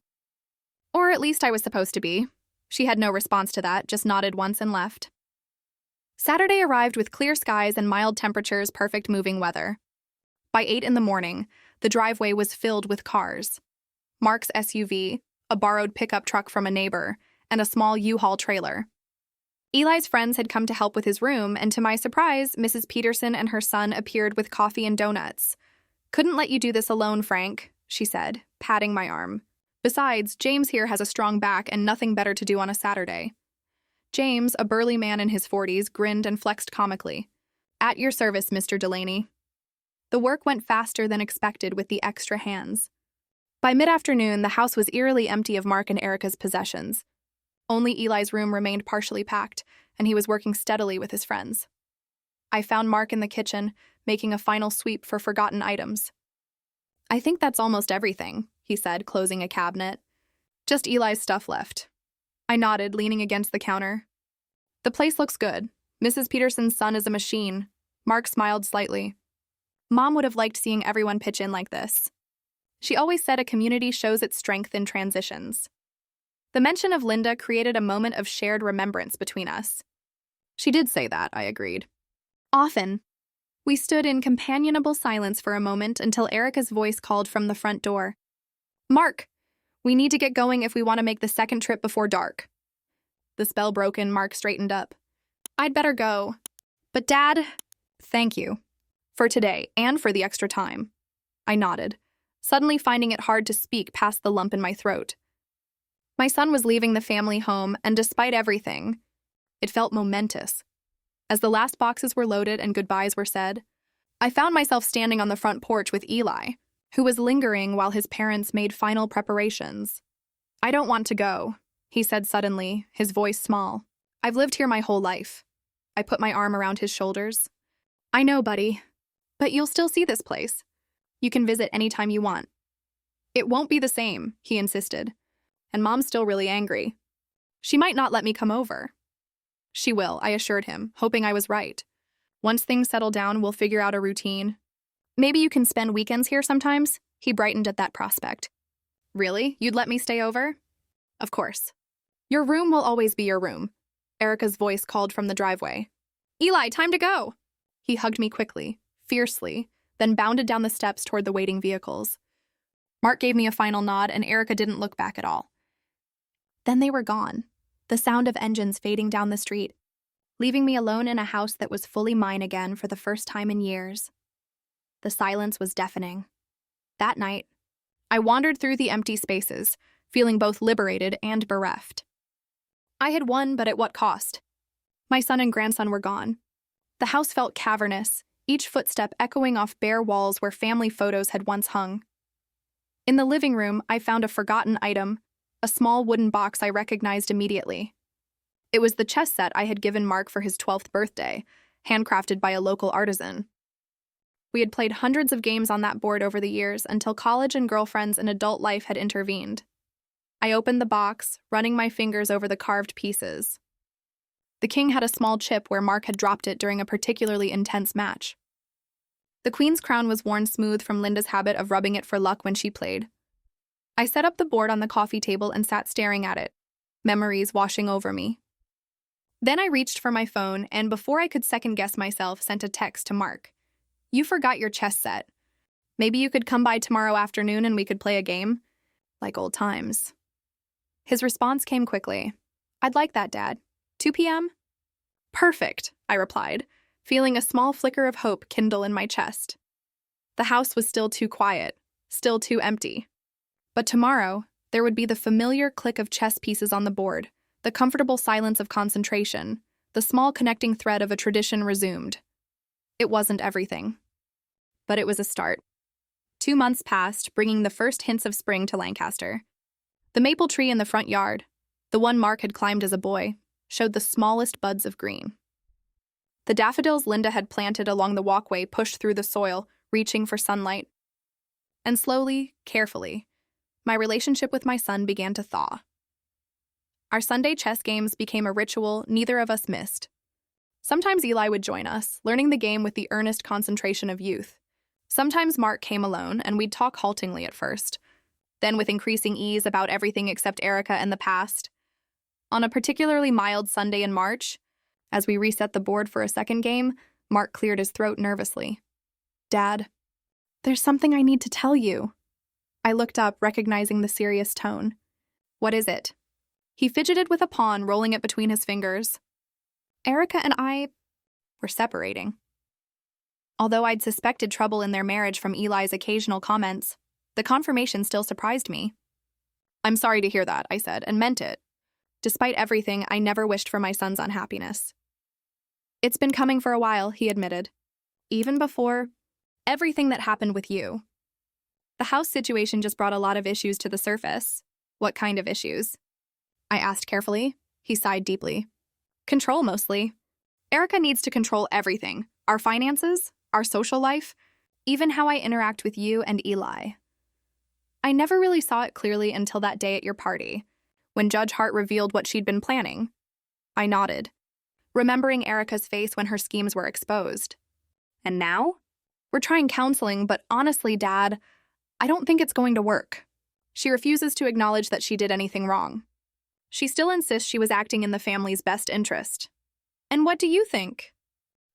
A: Or at least I was supposed to be. She had no response to that, just nodded once and left. Saturday arrived with clear skies and mild temperatures, perfect moving weather. By 8 in the morning, the driveway was filled with cars. Mark's SUV, a borrowed pickup truck from a neighbor, and a small U-Haul trailer. Eli's friends had come to help with his room, and to my surprise, Mrs. Peterson and her son appeared with coffee and donuts. "Couldn't let you do this alone, Frank," she said, patting my arm. "Besides, James here has a strong back and nothing better to do on a Saturday." James, a burly man in his 40s, grinned and flexed comically. "At your service, Mr. Delaney." The work went faster than expected with the extra hands. By mid-afternoon, the house was eerily empty of Mark and Erica's possessions. Only Eli's room remained partially packed, and he was working steadily with his friends. I found Mark in the kitchen, making a final sweep for forgotten items. "I think that's almost everything," he said, closing a cabinet. "Just Eli's stuff left." I nodded, leaning against the counter. "The place looks good. Mrs. Peterson's son is a machine." Mark smiled slightly. "Mom would have liked seeing everyone pitch in like this. She always said a community shows its strength in transitions." The mention of Linda created a moment of shared remembrance between us. "She did say that," I agreed. "Often." We stood in companionable silence for a moment until Erica's voice called from the front door. "Mark, we need to get going if we want to make the second trip before dark." The spell broken, Mark straightened up. "I'd better go. But Dad, thank you. For today, and for the extra time." I nodded, suddenly finding it hard to speak past the lump in my throat. My son was leaving the family home, and despite everything, it felt momentous. As the last boxes were loaded and goodbyes were said, I found myself standing on the front porch with Eli, who was lingering while his parents made final preparations. "I don't want to go," he said suddenly, his voice small. "I've lived here my whole life." I put my arm around his shoulders. "I know, buddy. But you'll still see this place. You can visit anytime you want. It won't be the same, he insisted. And Mom's still really angry. She might not let me come over. She will, I assured him, hoping I was right. Once things settle down, we'll figure out a routine. Maybe you can spend weekends here sometimes? He brightened at that prospect. Really? You'd let me stay over? Of course. Your room will always be your room. Erica's voice called from the driveway. Eli, time to go! He hugged me quickly, fiercely, then bounded down the steps toward the waiting vehicles. Mark gave me a final nod, and Erica didn't look back at all. Then they were gone, the sound of engines fading down the street, leaving me alone in a house that was fully mine again for the first time in years. The silence was deafening. That night, I wandered through the empty spaces, feeling both liberated and bereft. I had won, but at what cost? My son and grandson were gone. The house felt cavernous, each footstep echoing off bare walls where family photos had once hung. In the living room, I found a forgotten item, a small wooden box I recognized immediately. It was the chess set I had given Mark for his 12th birthday, handcrafted by a local artisan. We had played hundreds of games on that board over the years until college and girlfriends and adult life had intervened. I opened the box, running my fingers over the carved pieces. The king had a small chip where Mark had dropped it during a particularly intense match. The queen's crown was worn smooth from Linda's habit of rubbing it for luck when she played. I set up the board on the coffee table and sat staring at it, memories washing over me. Then I reached for my phone and, before I could second-guess myself, sent a text to Mark. You forgot your chess set. Maybe you could come by tomorrow afternoon and we could play a game? Like old times. His response came quickly. I'd like that, Dad. 2 p.m.? Perfect, I replied, feeling a small flicker of hope kindle in my chest. The house was still too quiet, still too empty. But tomorrow, there would be the familiar click of chess pieces on the board, the comfortable silence of concentration, the small connecting thread of a tradition resumed. It wasn't everything. But it was a start. 2 months passed, bringing the first hints of spring to Lancaster. The maple tree in the front yard, the one Mark had climbed as a boy, showed the smallest buds of green. The daffodils Linda had planted along the walkway pushed through the soil, reaching for sunlight. And slowly, carefully, my relationship with my son began to thaw. Our Sunday chess games became a ritual neither of us missed. Sometimes Eli would join us, learning the game with the earnest concentration of youth. Sometimes Mark came alone, and we'd talk haltingly at first, then with increasing ease about everything except Erica and the past. On a particularly mild Sunday in March, as we reset the board for a second game, Mark cleared his throat nervously. Dad, there's something I need to tell you. I looked up, recognizing the serious tone. What is it? He fidgeted with a pawn, rolling it between his fingers. Erica and I were separating. Although I'd suspected trouble in their marriage from Eli's occasional comments, the confirmation still surprised me. I'm sorry to hear that, I said, and meant it. Despite everything, I never wished for my son's unhappiness. It's been coming for a while, he admitted. Even before everything that happened with you. The house situation just brought a lot of issues to the surface. What kind of issues? I asked carefully. He sighed deeply. Control, mostly. Erica needs to control everything. Our finances, our social life, even how I interact with you and Eli. I never really saw it clearly until that day at your party, when Judge Hart revealed what she'd been planning. I nodded, remembering Erica's face when her schemes were exposed. And now? We're trying counseling, but honestly, Dad, I don't think it's going to work. She refuses to acknowledge that she did anything wrong. She still insists she was acting in the family's best interest. And what do you think?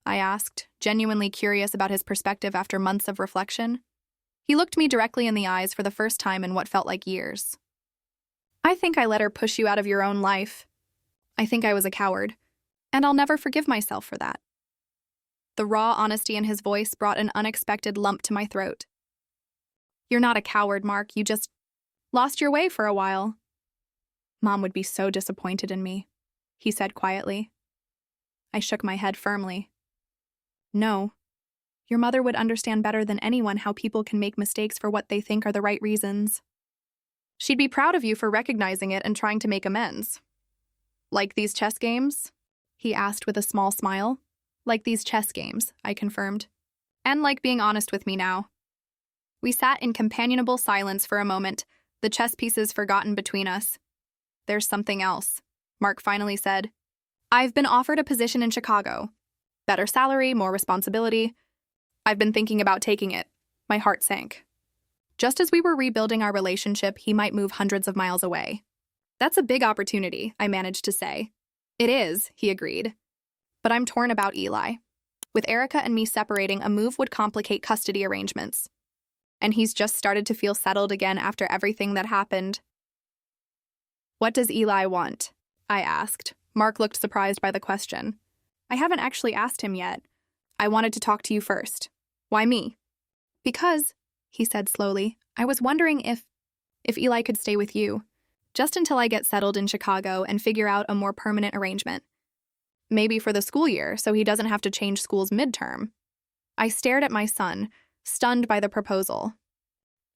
A: I asked, genuinely curious about his perspective after months of reflection. He looked me directly in the eyes for the first time in what felt like years. I think I let her push you out of your own life. I think I was a coward, and I'll never forgive myself for that. The raw honesty in his voice brought an unexpected lump to my throat. You're not a coward, Mark. You just lost your way for a while. Mom would be so disappointed in me, he said quietly. I shook my head firmly. No. Your mother would understand better than anyone how people can make mistakes for what they think are the right reasons. She'd be proud of you for recognizing it and trying to make amends. Like these chess games? He asked with a small smile. Like these chess games, I confirmed. and like being honest with me now. We sat in companionable silence for a moment, the chess pieces forgotten between us. There's something else, Mark finally said. I've been offered a position in Chicago. Better salary, more responsibility. I've been thinking about taking it. My heart sank. Just as we were rebuilding our relationship, he might move hundreds of miles away. That's a big opportunity, I managed to say. It is, he agreed. But I'm torn about Eli. With Erica and me separating, a move would complicate custody arrangements. And he's just started to feel settled again after everything that happened. What does Eli want? I asked. Mark looked surprised by the question. I haven't actually asked him yet. I wanted to talk to you first. Why me? Because, he said slowly, I was wondering if Eli could stay with you, just until I get settled in Chicago and figure out a more permanent arrangement. Maybe for the school year, so he doesn't have to change schools midterm. I stared at my son, stunned by the proposal.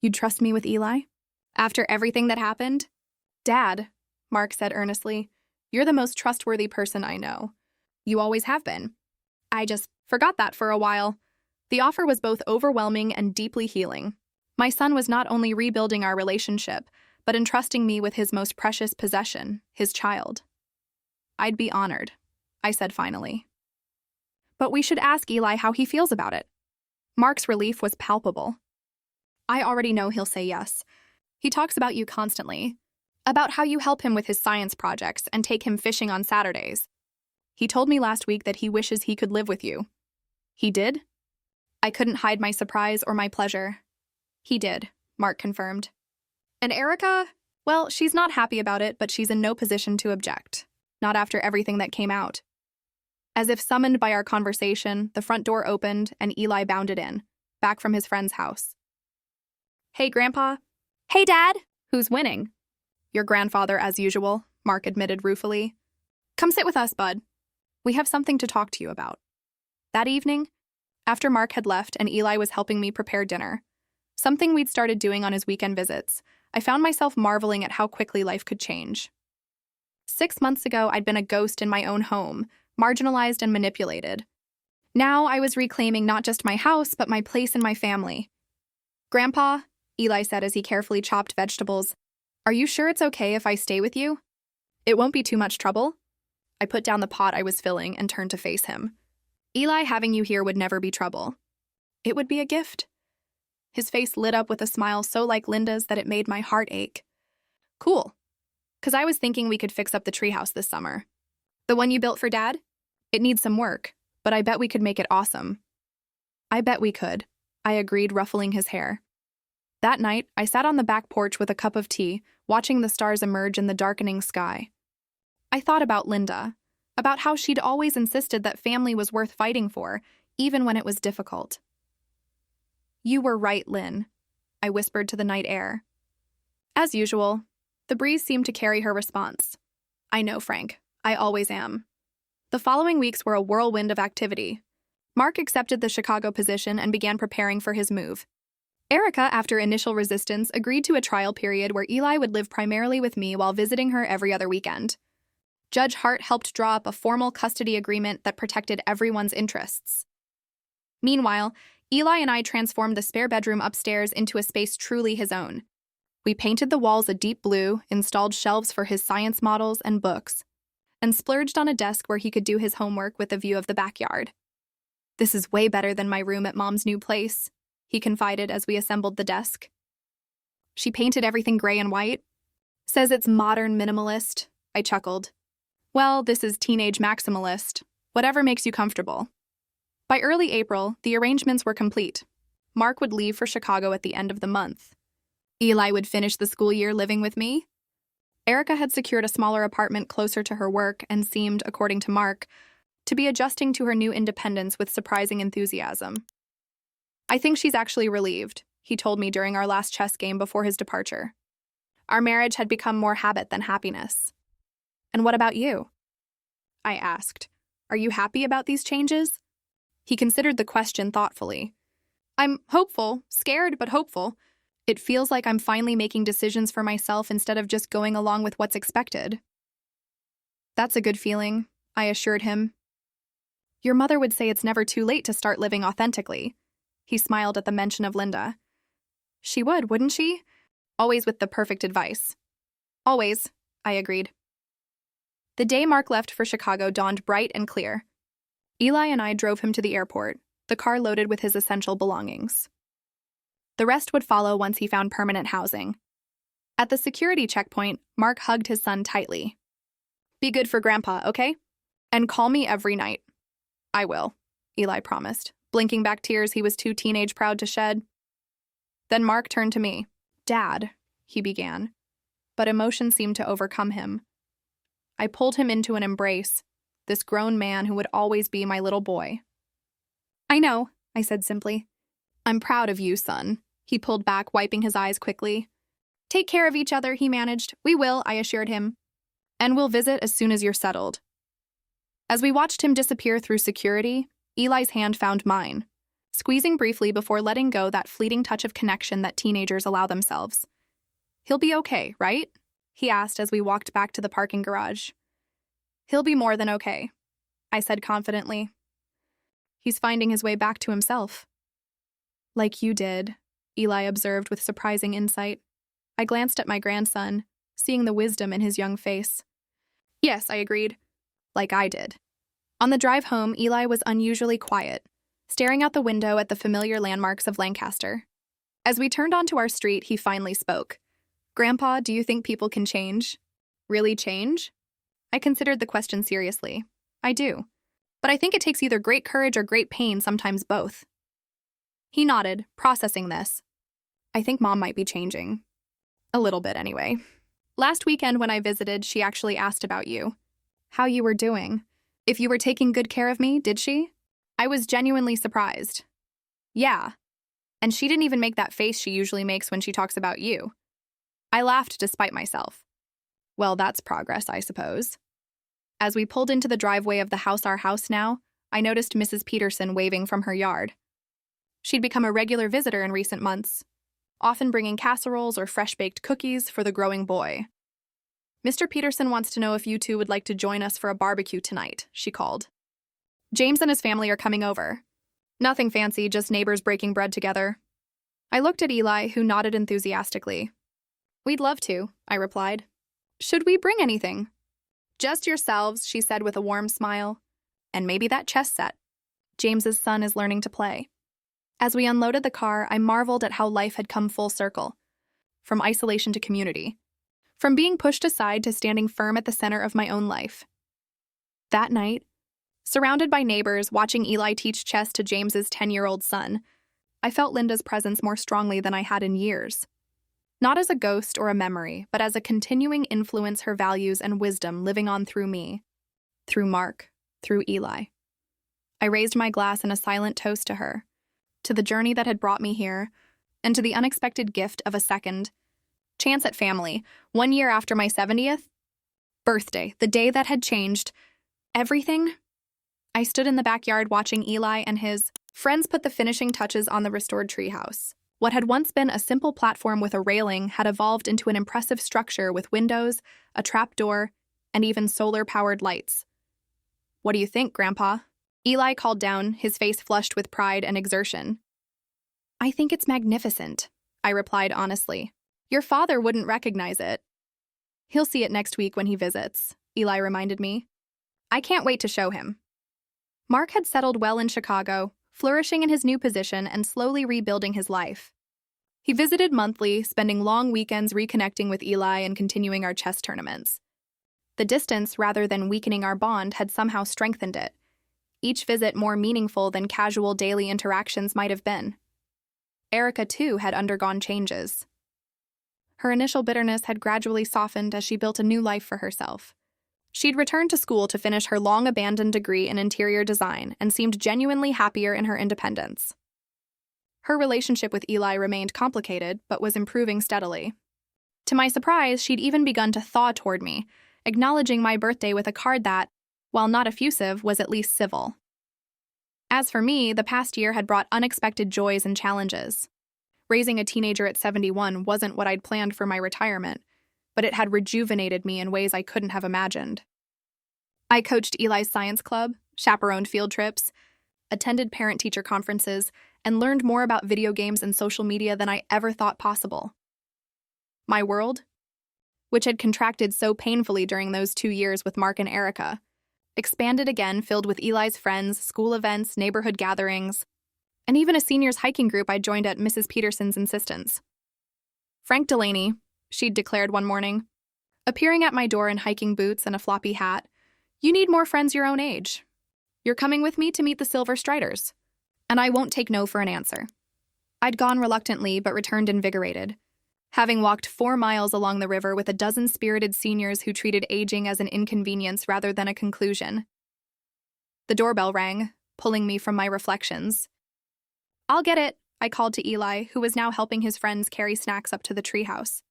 A: You'd trust me with Eli? After everything that happened? Dad, Mark said earnestly, you're the most trustworthy person I know. You always have been. I just forgot that for a while. The offer was both overwhelming and deeply healing. My son was not only rebuilding our relationship, but entrusting me with his most precious possession, his child. I'd be honored, I said finally. But we should ask Eli how he feels about it. Mark's relief was palpable. I already know he'll say yes. He talks about you constantly, about how you help him with his science projects and take him fishing on Saturdays. He told me last week that he wishes he could live with you. He did? I couldn't hide my surprise or my pleasure. He did, Mark confirmed. And Erica? Well, she's not happy about it, but she's in no position to object. Not after everything that came out. As if summoned by our conversation, the front door opened and Eli bounded in, back from his friend's house. Hey, Grandpa. Hey, Dad. Who's winning? Your grandfather, as usual, Mark admitted ruefully. Come sit with us, bud. We have something to talk to you about. That evening, after Mark had left and Eli was helping me prepare dinner, something we'd started doing on his weekend visits, I found myself marveling at how quickly life could change. 6 months ago, I'd been a ghost in my own home, marginalized and manipulated. Now I was reclaiming not just my house, but my place in my family. Grandpa, Eli said as he carefully chopped vegetables, are you sure it's okay if I stay with you? It won't be too much trouble? I put down the pot I was filling and turned to face him. Eli, having you here would never be trouble. It would be a gift. His face lit up with a smile so like Linda's that it made my heart ache. Cool. 'Cause I was thinking we could fix up the treehouse this summer. The one you built for Dad? It needs some work, but I bet we could make it awesome. I bet we could, I agreed, ruffling his hair. That night, I sat on the back porch with a cup of tea, watching the stars emerge in the darkening sky. I thought about Linda, about how she'd always insisted that family was worth fighting for, even when it was difficult. You were right, Lynn, I whispered to the night air. As usual, the breeze seemed to carry her response. I know, Frank. I always am. The following weeks were a whirlwind of activity. Mark accepted the Chicago position and began preparing for his move. Erica, after initial resistance, agreed to a trial period where Eli would live primarily with me while visiting her every other weekend. Judge Hart helped draw up a formal custody agreement that protected everyone's interests. Meanwhile, Eli and I transformed the spare bedroom upstairs into a space truly his own. We painted the walls a deep blue, installed shelves for his science models and books, and splurged on a desk where he could do his homework with a view of the backyard. This is way better than my room at Mom's new place, he confided as we assembled the desk. She painted everything gray and white. Says it's modern minimalist, I chuckled. Well, this is teenage maximalist. Whatever makes you comfortable. By early April, the arrangements were complete. Mark would leave for Chicago at the end of the month. Eli would finish the school year living with me. Erica had secured a smaller apartment closer to her work and seemed, according to Mark, to be adjusting to her new independence with surprising enthusiasm. I think she's actually relieved, he told me during our last chess game before his departure. Our marriage had become more habit than happiness. And what about you? I asked. Are you happy about these changes? He considered the question thoughtfully. I'm hopeful, scared but hopeful. It feels like I'm finally making decisions for myself instead of just going along with what's expected. That's a good feeling, I assured him. Your mother would say it's never too late to start living authentically. He smiled at the mention of Linda. She would, wouldn't she? Always with the perfect advice. Always, I agreed. The day Mark left for Chicago dawned bright and clear. Eli and I drove him to the airport, the car loaded with his essential belongings. The rest would follow once he found permanent housing. At the security checkpoint, Mark hugged his son tightly. Be good for Grandpa, okay? And call me every night. I will, Eli promised, blinking back tears he was too teenage proud to shed. Then Mark turned to me. Dad, he began, but emotion seemed to overcome him. I pulled him into an embrace, this grown man who would always be my little boy. I know, I said simply. I'm proud of you, son. He pulled back, wiping his eyes quickly. Take care of each other, he managed. We will, I assured him. And we'll visit as soon as you're settled. As we watched him disappear through security, Eli's hand found mine, squeezing briefly before letting go that fleeting touch of connection that teenagers allow themselves. He'll be okay, right? He asked as we walked back to the parking garage. He'll be more than okay, I said confidently. He's finding his way back to himself. Like you did, Eli observed with surprising insight. I glanced at my grandson, seeing the wisdom in his young face. Yes, I agreed. Like I did. On the drive home, Eli was unusually quiet, staring out the window at the familiar landmarks of Lancaster. As we turned onto our street, he finally spoke. Grandpa, do you think people can change? Really change? I considered the question seriously. I do. But I think it takes either great courage or great pain, sometimes both. He nodded, processing this. I think Mom might be changing. A little bit, anyway. Last weekend when I visited, she actually asked about you. How you were doing. If you were taking good care of me, did she? I was genuinely surprised. Yeah. And she didn't even make that face she usually makes when she talks about you. I laughed despite myself. Well, that's progress, I suppose. As we pulled into the driveway of the house our house now, I noticed Mrs. Peterson waving from her yard. She'd become a regular visitor in recent months, often bringing casseroles or fresh-baked cookies for the growing boy. Mr. Peterson wants to know if you two would like to join us for a barbecue tonight, she called. James and his family are coming over. Nothing fancy, just neighbors breaking bread together. I looked at Eli, who nodded enthusiastically. We'd love to, I replied. Should we bring anything? Just yourselves, she said with a warm smile. And maybe that chess set. James's son is learning to play. As we unloaded the car, I marveled at how life had come full circle. From isolation to community. From being pushed aside to standing firm at the center of my own life. That night, surrounded by neighbors watching Eli teach chess to James's 10-year-old son, I felt Linda's presence more strongly than I had in years. Not as a ghost or a memory, but as a continuing influence her values and wisdom living on through me. Through Mark. Through Eli. I raised my glass in a silent toast to her. To the journey that had brought me here, and to the unexpected gift of a second chance at family, 1 year after my 70th birthday, the day that had changed everything. I stood in the backyard watching Eli and his friends put the finishing touches on the restored treehouse. What had once been a simple platform with a railing had evolved into an impressive structure with windows, a trapdoor, and even solar-powered lights. What do you think, Grandpa? Eli called down, his face flushed with pride and exertion. I think it's magnificent, I replied honestly. Your father wouldn't recognize it. He'll see it next week when he visits, Eli reminded me. I can't wait to show him. Mark had settled well in Chicago, flourishing in his new position and slowly rebuilding his life. He visited monthly, spending long weekends reconnecting with Eli and continuing our chess tournaments. The distance, rather than weakening our bond, had somehow strengthened it. Each visit more meaningful than casual daily interactions might have been. Erica, too, had undergone changes. Her initial bitterness had gradually softened as she built a new life for herself. She'd returned to school to finish her long-abandoned degree in interior design and seemed genuinely happier in her independence. Her relationship with Eli remained complicated, but was improving steadily. To my surprise, she'd even begun to thaw toward me, acknowledging my birthday with a card that, while not effusive, was at least civil. As for me, the past year had brought unexpected joys and challenges. Raising a teenager at 71 wasn't what I'd planned for my retirement, but it had rejuvenated me in ways I couldn't have imagined. I coached Eli's science club, chaperoned field trips, attended parent-teacher conferences, and learned more about video games and social media than I ever thought possible. My world, which had contracted so painfully during those 2 years with Mark and Erica, expanded again, filled with Eli's friends, school events, neighborhood gatherings, and even a seniors hiking group I joined at Mrs. Peterson's insistence. "Frank Delaney," she'd declared one morning, appearing at my door in hiking boots and a floppy hat, "you need more friends your own age. You're coming with me to meet the Silver Striders, and I won't take no for an answer." I'd gone reluctantly but returned invigorated, having walked 4 miles along the river with a dozen spirited seniors who treated aging as an inconvenience rather than a conclusion. The doorbell rang, pulling me from my reflections. "I'll get it," I called to Eli, who was now helping his friends carry snacks up to the treehouse.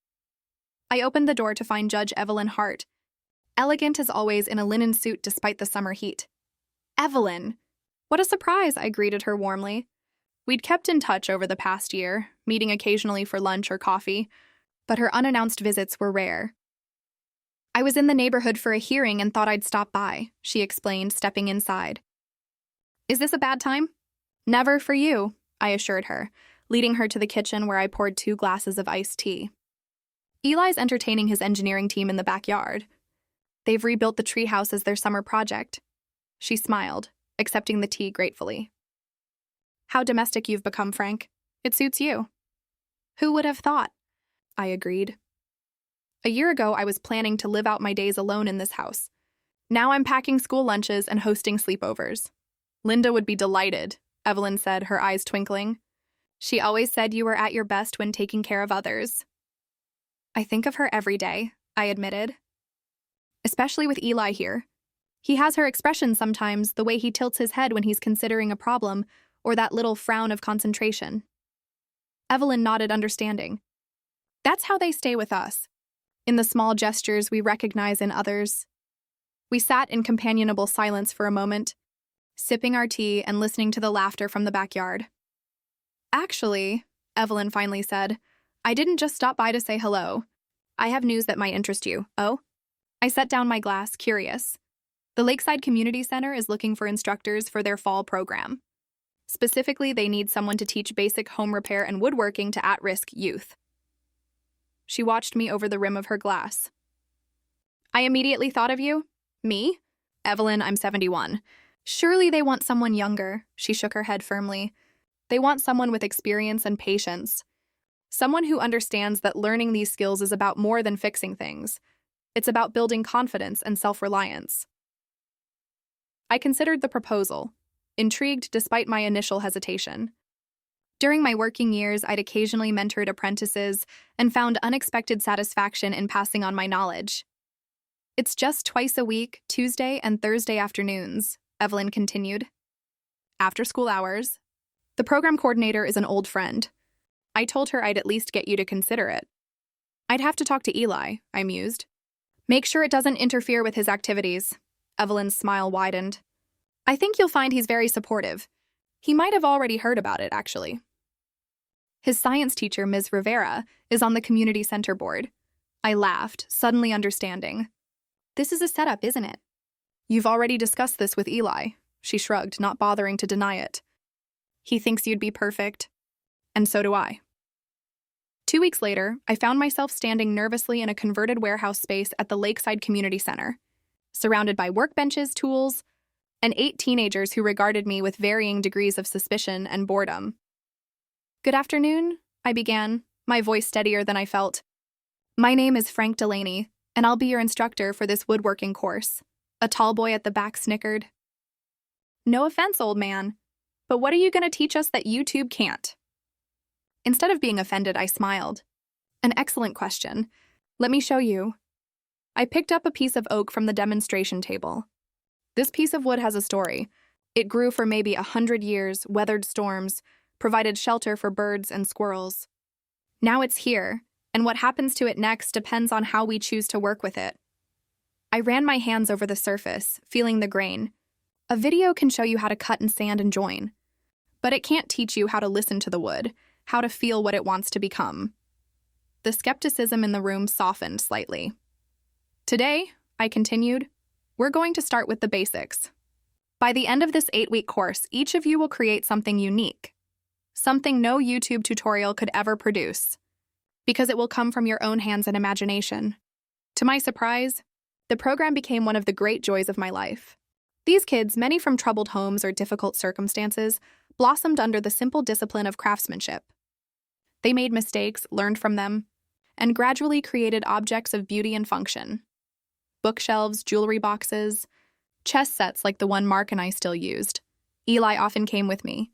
A: I opened the door to find Judge Evelyn Hart, elegant as always in a linen suit despite the summer heat. "Evelyn! What a surprise," I greeted her warmly. We'd kept in touch over the past year, meeting occasionally for lunch or coffee, but her unannounced visits were rare. "I was in the neighborhood for a hearing and thought I'd stop by," she explained, stepping inside. "Is this a bad time?" "Never for you," I assured her, leading her to the kitchen where I poured 2 glasses of iced tea. "Eli's entertaining his engineering team in the backyard. They've rebuilt the treehouse as their summer project." She smiled, accepting the tea gratefully. "How domestic you've become, Frank. It suits you." "Who would have thought?" I agreed. A year ago, I was planning to live out my days alone in this house. Now I'm packing school lunches and hosting sleepovers. "Linda would be delighted," Evelyn said, her eyes twinkling. "She always said you were at your best when taking care of others." "I think of her every day," I admitted. "Especially with Eli here. He has her expression sometimes, the way he tilts his head when he's considering a problem, or that little frown of concentration." Evelyn nodded understanding. "That's how they stay with us, in the small gestures we recognize in others." We sat in companionable silence for a moment, sipping our tea and listening to the laughter from the backyard. "Actually," Evelyn finally said, "I didn't just stop by to say hello. I have news that might interest you." "Oh?" I set down my glass, curious. The Lakeside Community Center is looking for instructors for their fall program. Specifically, they need someone to teach basic home repair and woodworking to at-risk youth. She watched me over the rim of her glass. "I immediately thought of you." "Me?" "Evelyn, I'm 71. Surely they want someone younger." She shook her head firmly. "They want someone with experience and patience. Someone who understands that learning these skills is about more than fixing things. It's about building confidence and self-reliance." I considered the proposal, intrigued despite my initial hesitation. During my working years, I'd occasionally mentored apprentices and found unexpected satisfaction in passing on my knowledge. "It's just twice a week, Tuesday and Thursday afternoons," Evelyn continued. "After school hours. The program coordinator is an old friend. I told her I'd at least get you to consider it." "I'd have to talk to Eli," I mused. "Make sure it doesn't interfere with his activities." Evelyn's smile widened. "I think you'll find he's very supportive. He might have already heard about it, actually. His science teacher, Ms. Rivera, is on the community center board." I laughed, suddenly understanding. "This is a setup, isn't it?" "You've already discussed this with Eli," she shrugged, not bothering to deny it. "He thinks you'd be perfect. And so do I." 2 weeks later, I found myself standing nervously in a converted warehouse space at the Lakeside Community Center, surrounded by workbenches, tools, and 8 teenagers who regarded me with varying degrees of suspicion and boredom. "Good afternoon," I began, my voice steadier than I felt. "My name is Frank Delaney, and I'll be your instructor for this woodworking course." A tall boy at the back snickered. "No offense, old man, but what are you going to teach us that YouTube can't?" Instead of being offended, I smiled. "An excellent question. Let me show you." I picked up a piece of oak from the demonstration table. This piece of wood has a story. It grew for maybe 100 years, weathered storms, provided shelter for birds and squirrels. Now it's here, and what happens to it next depends on how we choose to work with it. I ran my hands over the surface, feeling the grain. A video can show you how to cut and sand and join, but it can't teach you how to listen to the wood, how to feel what it wants to become. The skepticism in the room softened slightly. "Today," I continued, "we're going to start with the basics. By the end of this 8-week course, each of you will create something unique. something no YouTube tutorial could ever produce, because it will come from your own hands and imagination. To my surprise, the program became one of the great joys of my life. These kids, many from troubled homes or difficult circumstances, blossomed under the simple discipline of craftsmanship. They made mistakes, learned from them, and gradually created objects of beauty and function. Bookshelves, jewelry boxes, chess sets like the one Mark and I still used. Eli often came with me,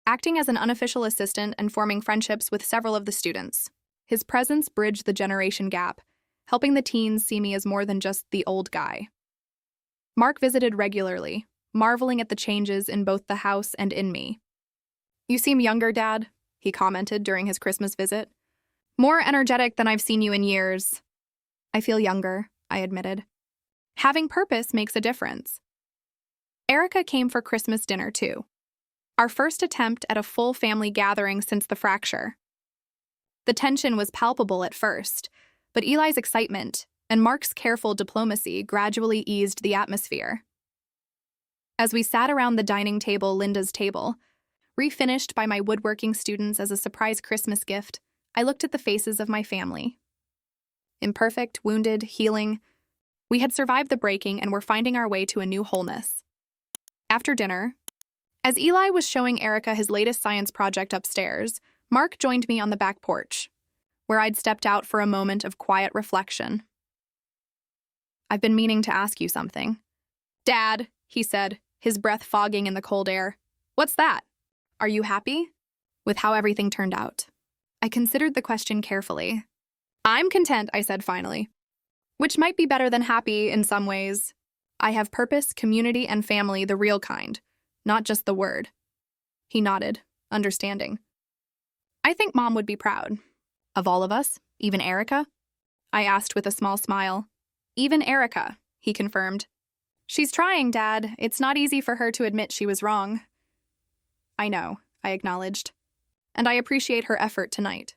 A: acting as an unofficial assistant and forming friendships with several of the students. His presence bridged the generation gap, helping the teens see me as more than just the old guy. Mark visited regularly, marveling at the changes in both the house and in me. "You seem younger, Dad," he commented during his Christmas visit. "More energetic than I've seen you in years." "I feel younger," I admitted. Having purpose makes a difference. Erica came for Christmas dinner, too. Our first attempt at a full family gathering since the fracture. The tension was palpable at first, but Eli's excitement and Mark's careful diplomacy gradually eased the atmosphere. As we sat around the dining table, Linda's table, refinished by my woodworking students as a surprise Christmas gift, I looked at the faces of my family. Imperfect, wounded, healing, we had survived the breaking and were finding our way to a new wholeness. After dinner, as Eli was showing Erica his latest science project upstairs, Mark joined me on the back porch, where I'd stepped out for a moment of quiet reflection. "I've been meaning to ask you something." "Dad," he said, his breath fogging in the cold air. "What's that? Are you happy with how everything turned out?" I considered the question carefully. "I'm content," I said finally, which might be better than happy in some ways. I have purpose, community, and family, the real kind, not just the word. He nodded, understanding. "I think Mom would be proud. Of all of us, even Erica?" I asked with a small smile. "Even Erica," he confirmed. "She's trying, Dad. It's not easy for her to admit she was wrong." "I know," I acknowledged. "And I appreciate her effort tonight."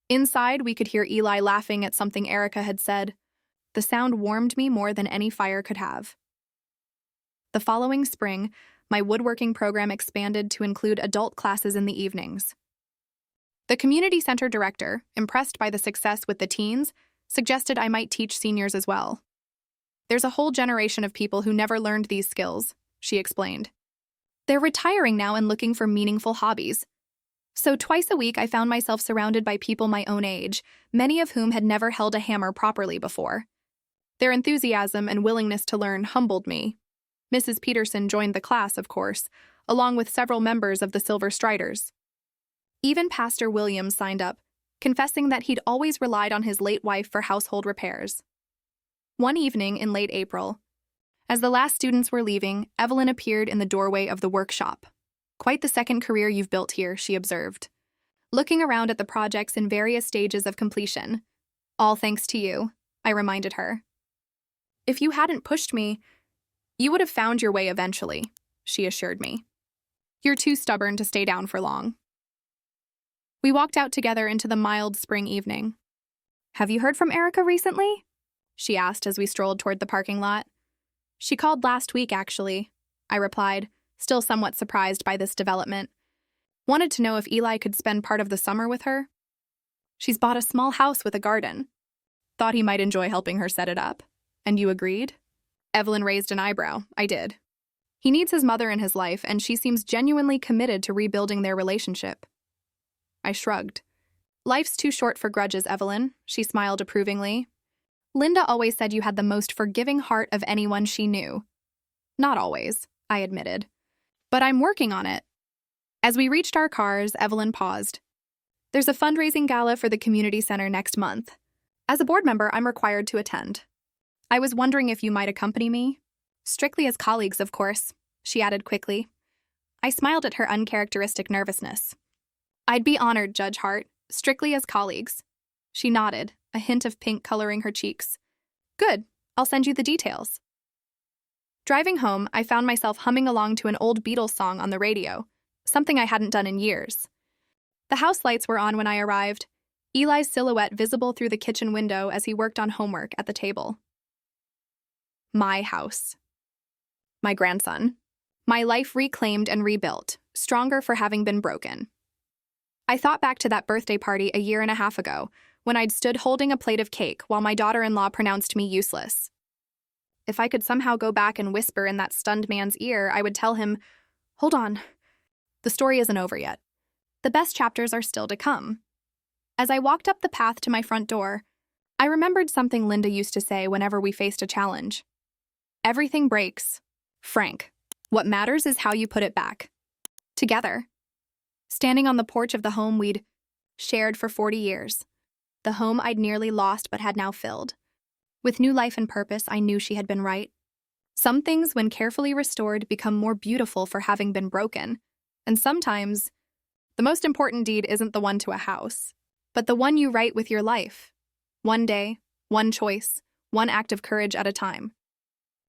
A: Inside, we could hear Eli laughing at something Erica had said. The sound warmed me more than any fire could have. The following spring, my woodworking program expanded to include adult classes in the evenings. The community center director, impressed by the success with the teens, suggested I might teach seniors as well. "There's a whole generation of people who never learned these skills," she explained. "They're retiring now and looking for meaningful hobbies." So twice a week I found myself surrounded by people my own age, many of whom had never held a hammer properly before. Their enthusiasm and willingness to learn humbled me. Mrs. Peterson joined the class, of course, along with several members of the Silver Striders. Even Pastor Williams signed up, confessing that he'd always relied on his late wife for household repairs. One evening in late April, as the last students were leaving, Evelyn appeared in the doorway of the workshop. "Quite the second career you've built here," she observed, looking around at the projects in various stages of completion. "All thanks to you," I reminded her. "If you hadn't pushed me, you would have found your way eventually," she assured me. "You're too stubborn to stay down for long." We walked out together into the mild spring evening. "Have you heard from Erica recently?" she asked as we strolled toward the parking lot. "She called last week, actually," I replied, still somewhat surprised by this development. Wanted to know if Eli could spend part of the summer with her. "She's bought a small house with a garden. Thought he might enjoy helping her set it up." "And you agreed?" Evelyn raised an eyebrow. I did. He needs his mother in his life, and she seems genuinely committed to rebuilding their relationship. I shrugged. "Life's too short for grudges, Evelyn," she smiled approvingly. "Linda always said you had the most forgiving heart of anyone she knew." "Not always," I admitted. "But I'm working on it." As we reached our cars, Evelyn paused. "There's a fundraising gala for the community center next month. As a board member, I'm required to attend. I was wondering if you might accompany me." "Strictly as colleagues, of course," she added quickly. I smiled at her uncharacteristic nervousness. "I'd be honored, Judge Hart, strictly as colleagues." She nodded, a hint of pink coloring her cheeks. "Good, I'll send you the details." Driving home, I found myself humming along to an old Beatles song on the radio, something I hadn't done in years. The house lights were on when I arrived, Eli's silhouette visible through the kitchen window as he worked on homework at the table. My house. My grandson. My life reclaimed and rebuilt, stronger for having been broken. I thought back to that birthday party a year and a half ago, when I'd stood holding a plate of cake while my daughter-in-law pronounced me useless. If I could somehow go back and whisper in that stunned man's ear, I would tell him, "Hold on. The story isn't over yet. The best chapters are still to come." As I walked up the path to my front door, I remembered something Linda used to say whenever we faced a challenge. Everything breaks, Frank. What matters is how you put it back. Together. Standing on the porch of the home we'd shared for 40 years. The home I'd nearly lost but had now filled. With new life and purpose, I knew she had been right. Some things, when carefully restored, become more beautiful for having been broken. And sometimes, the most important deed isn't the one to a house, but the one you write with your life. One day, one choice, one act of courage at a time.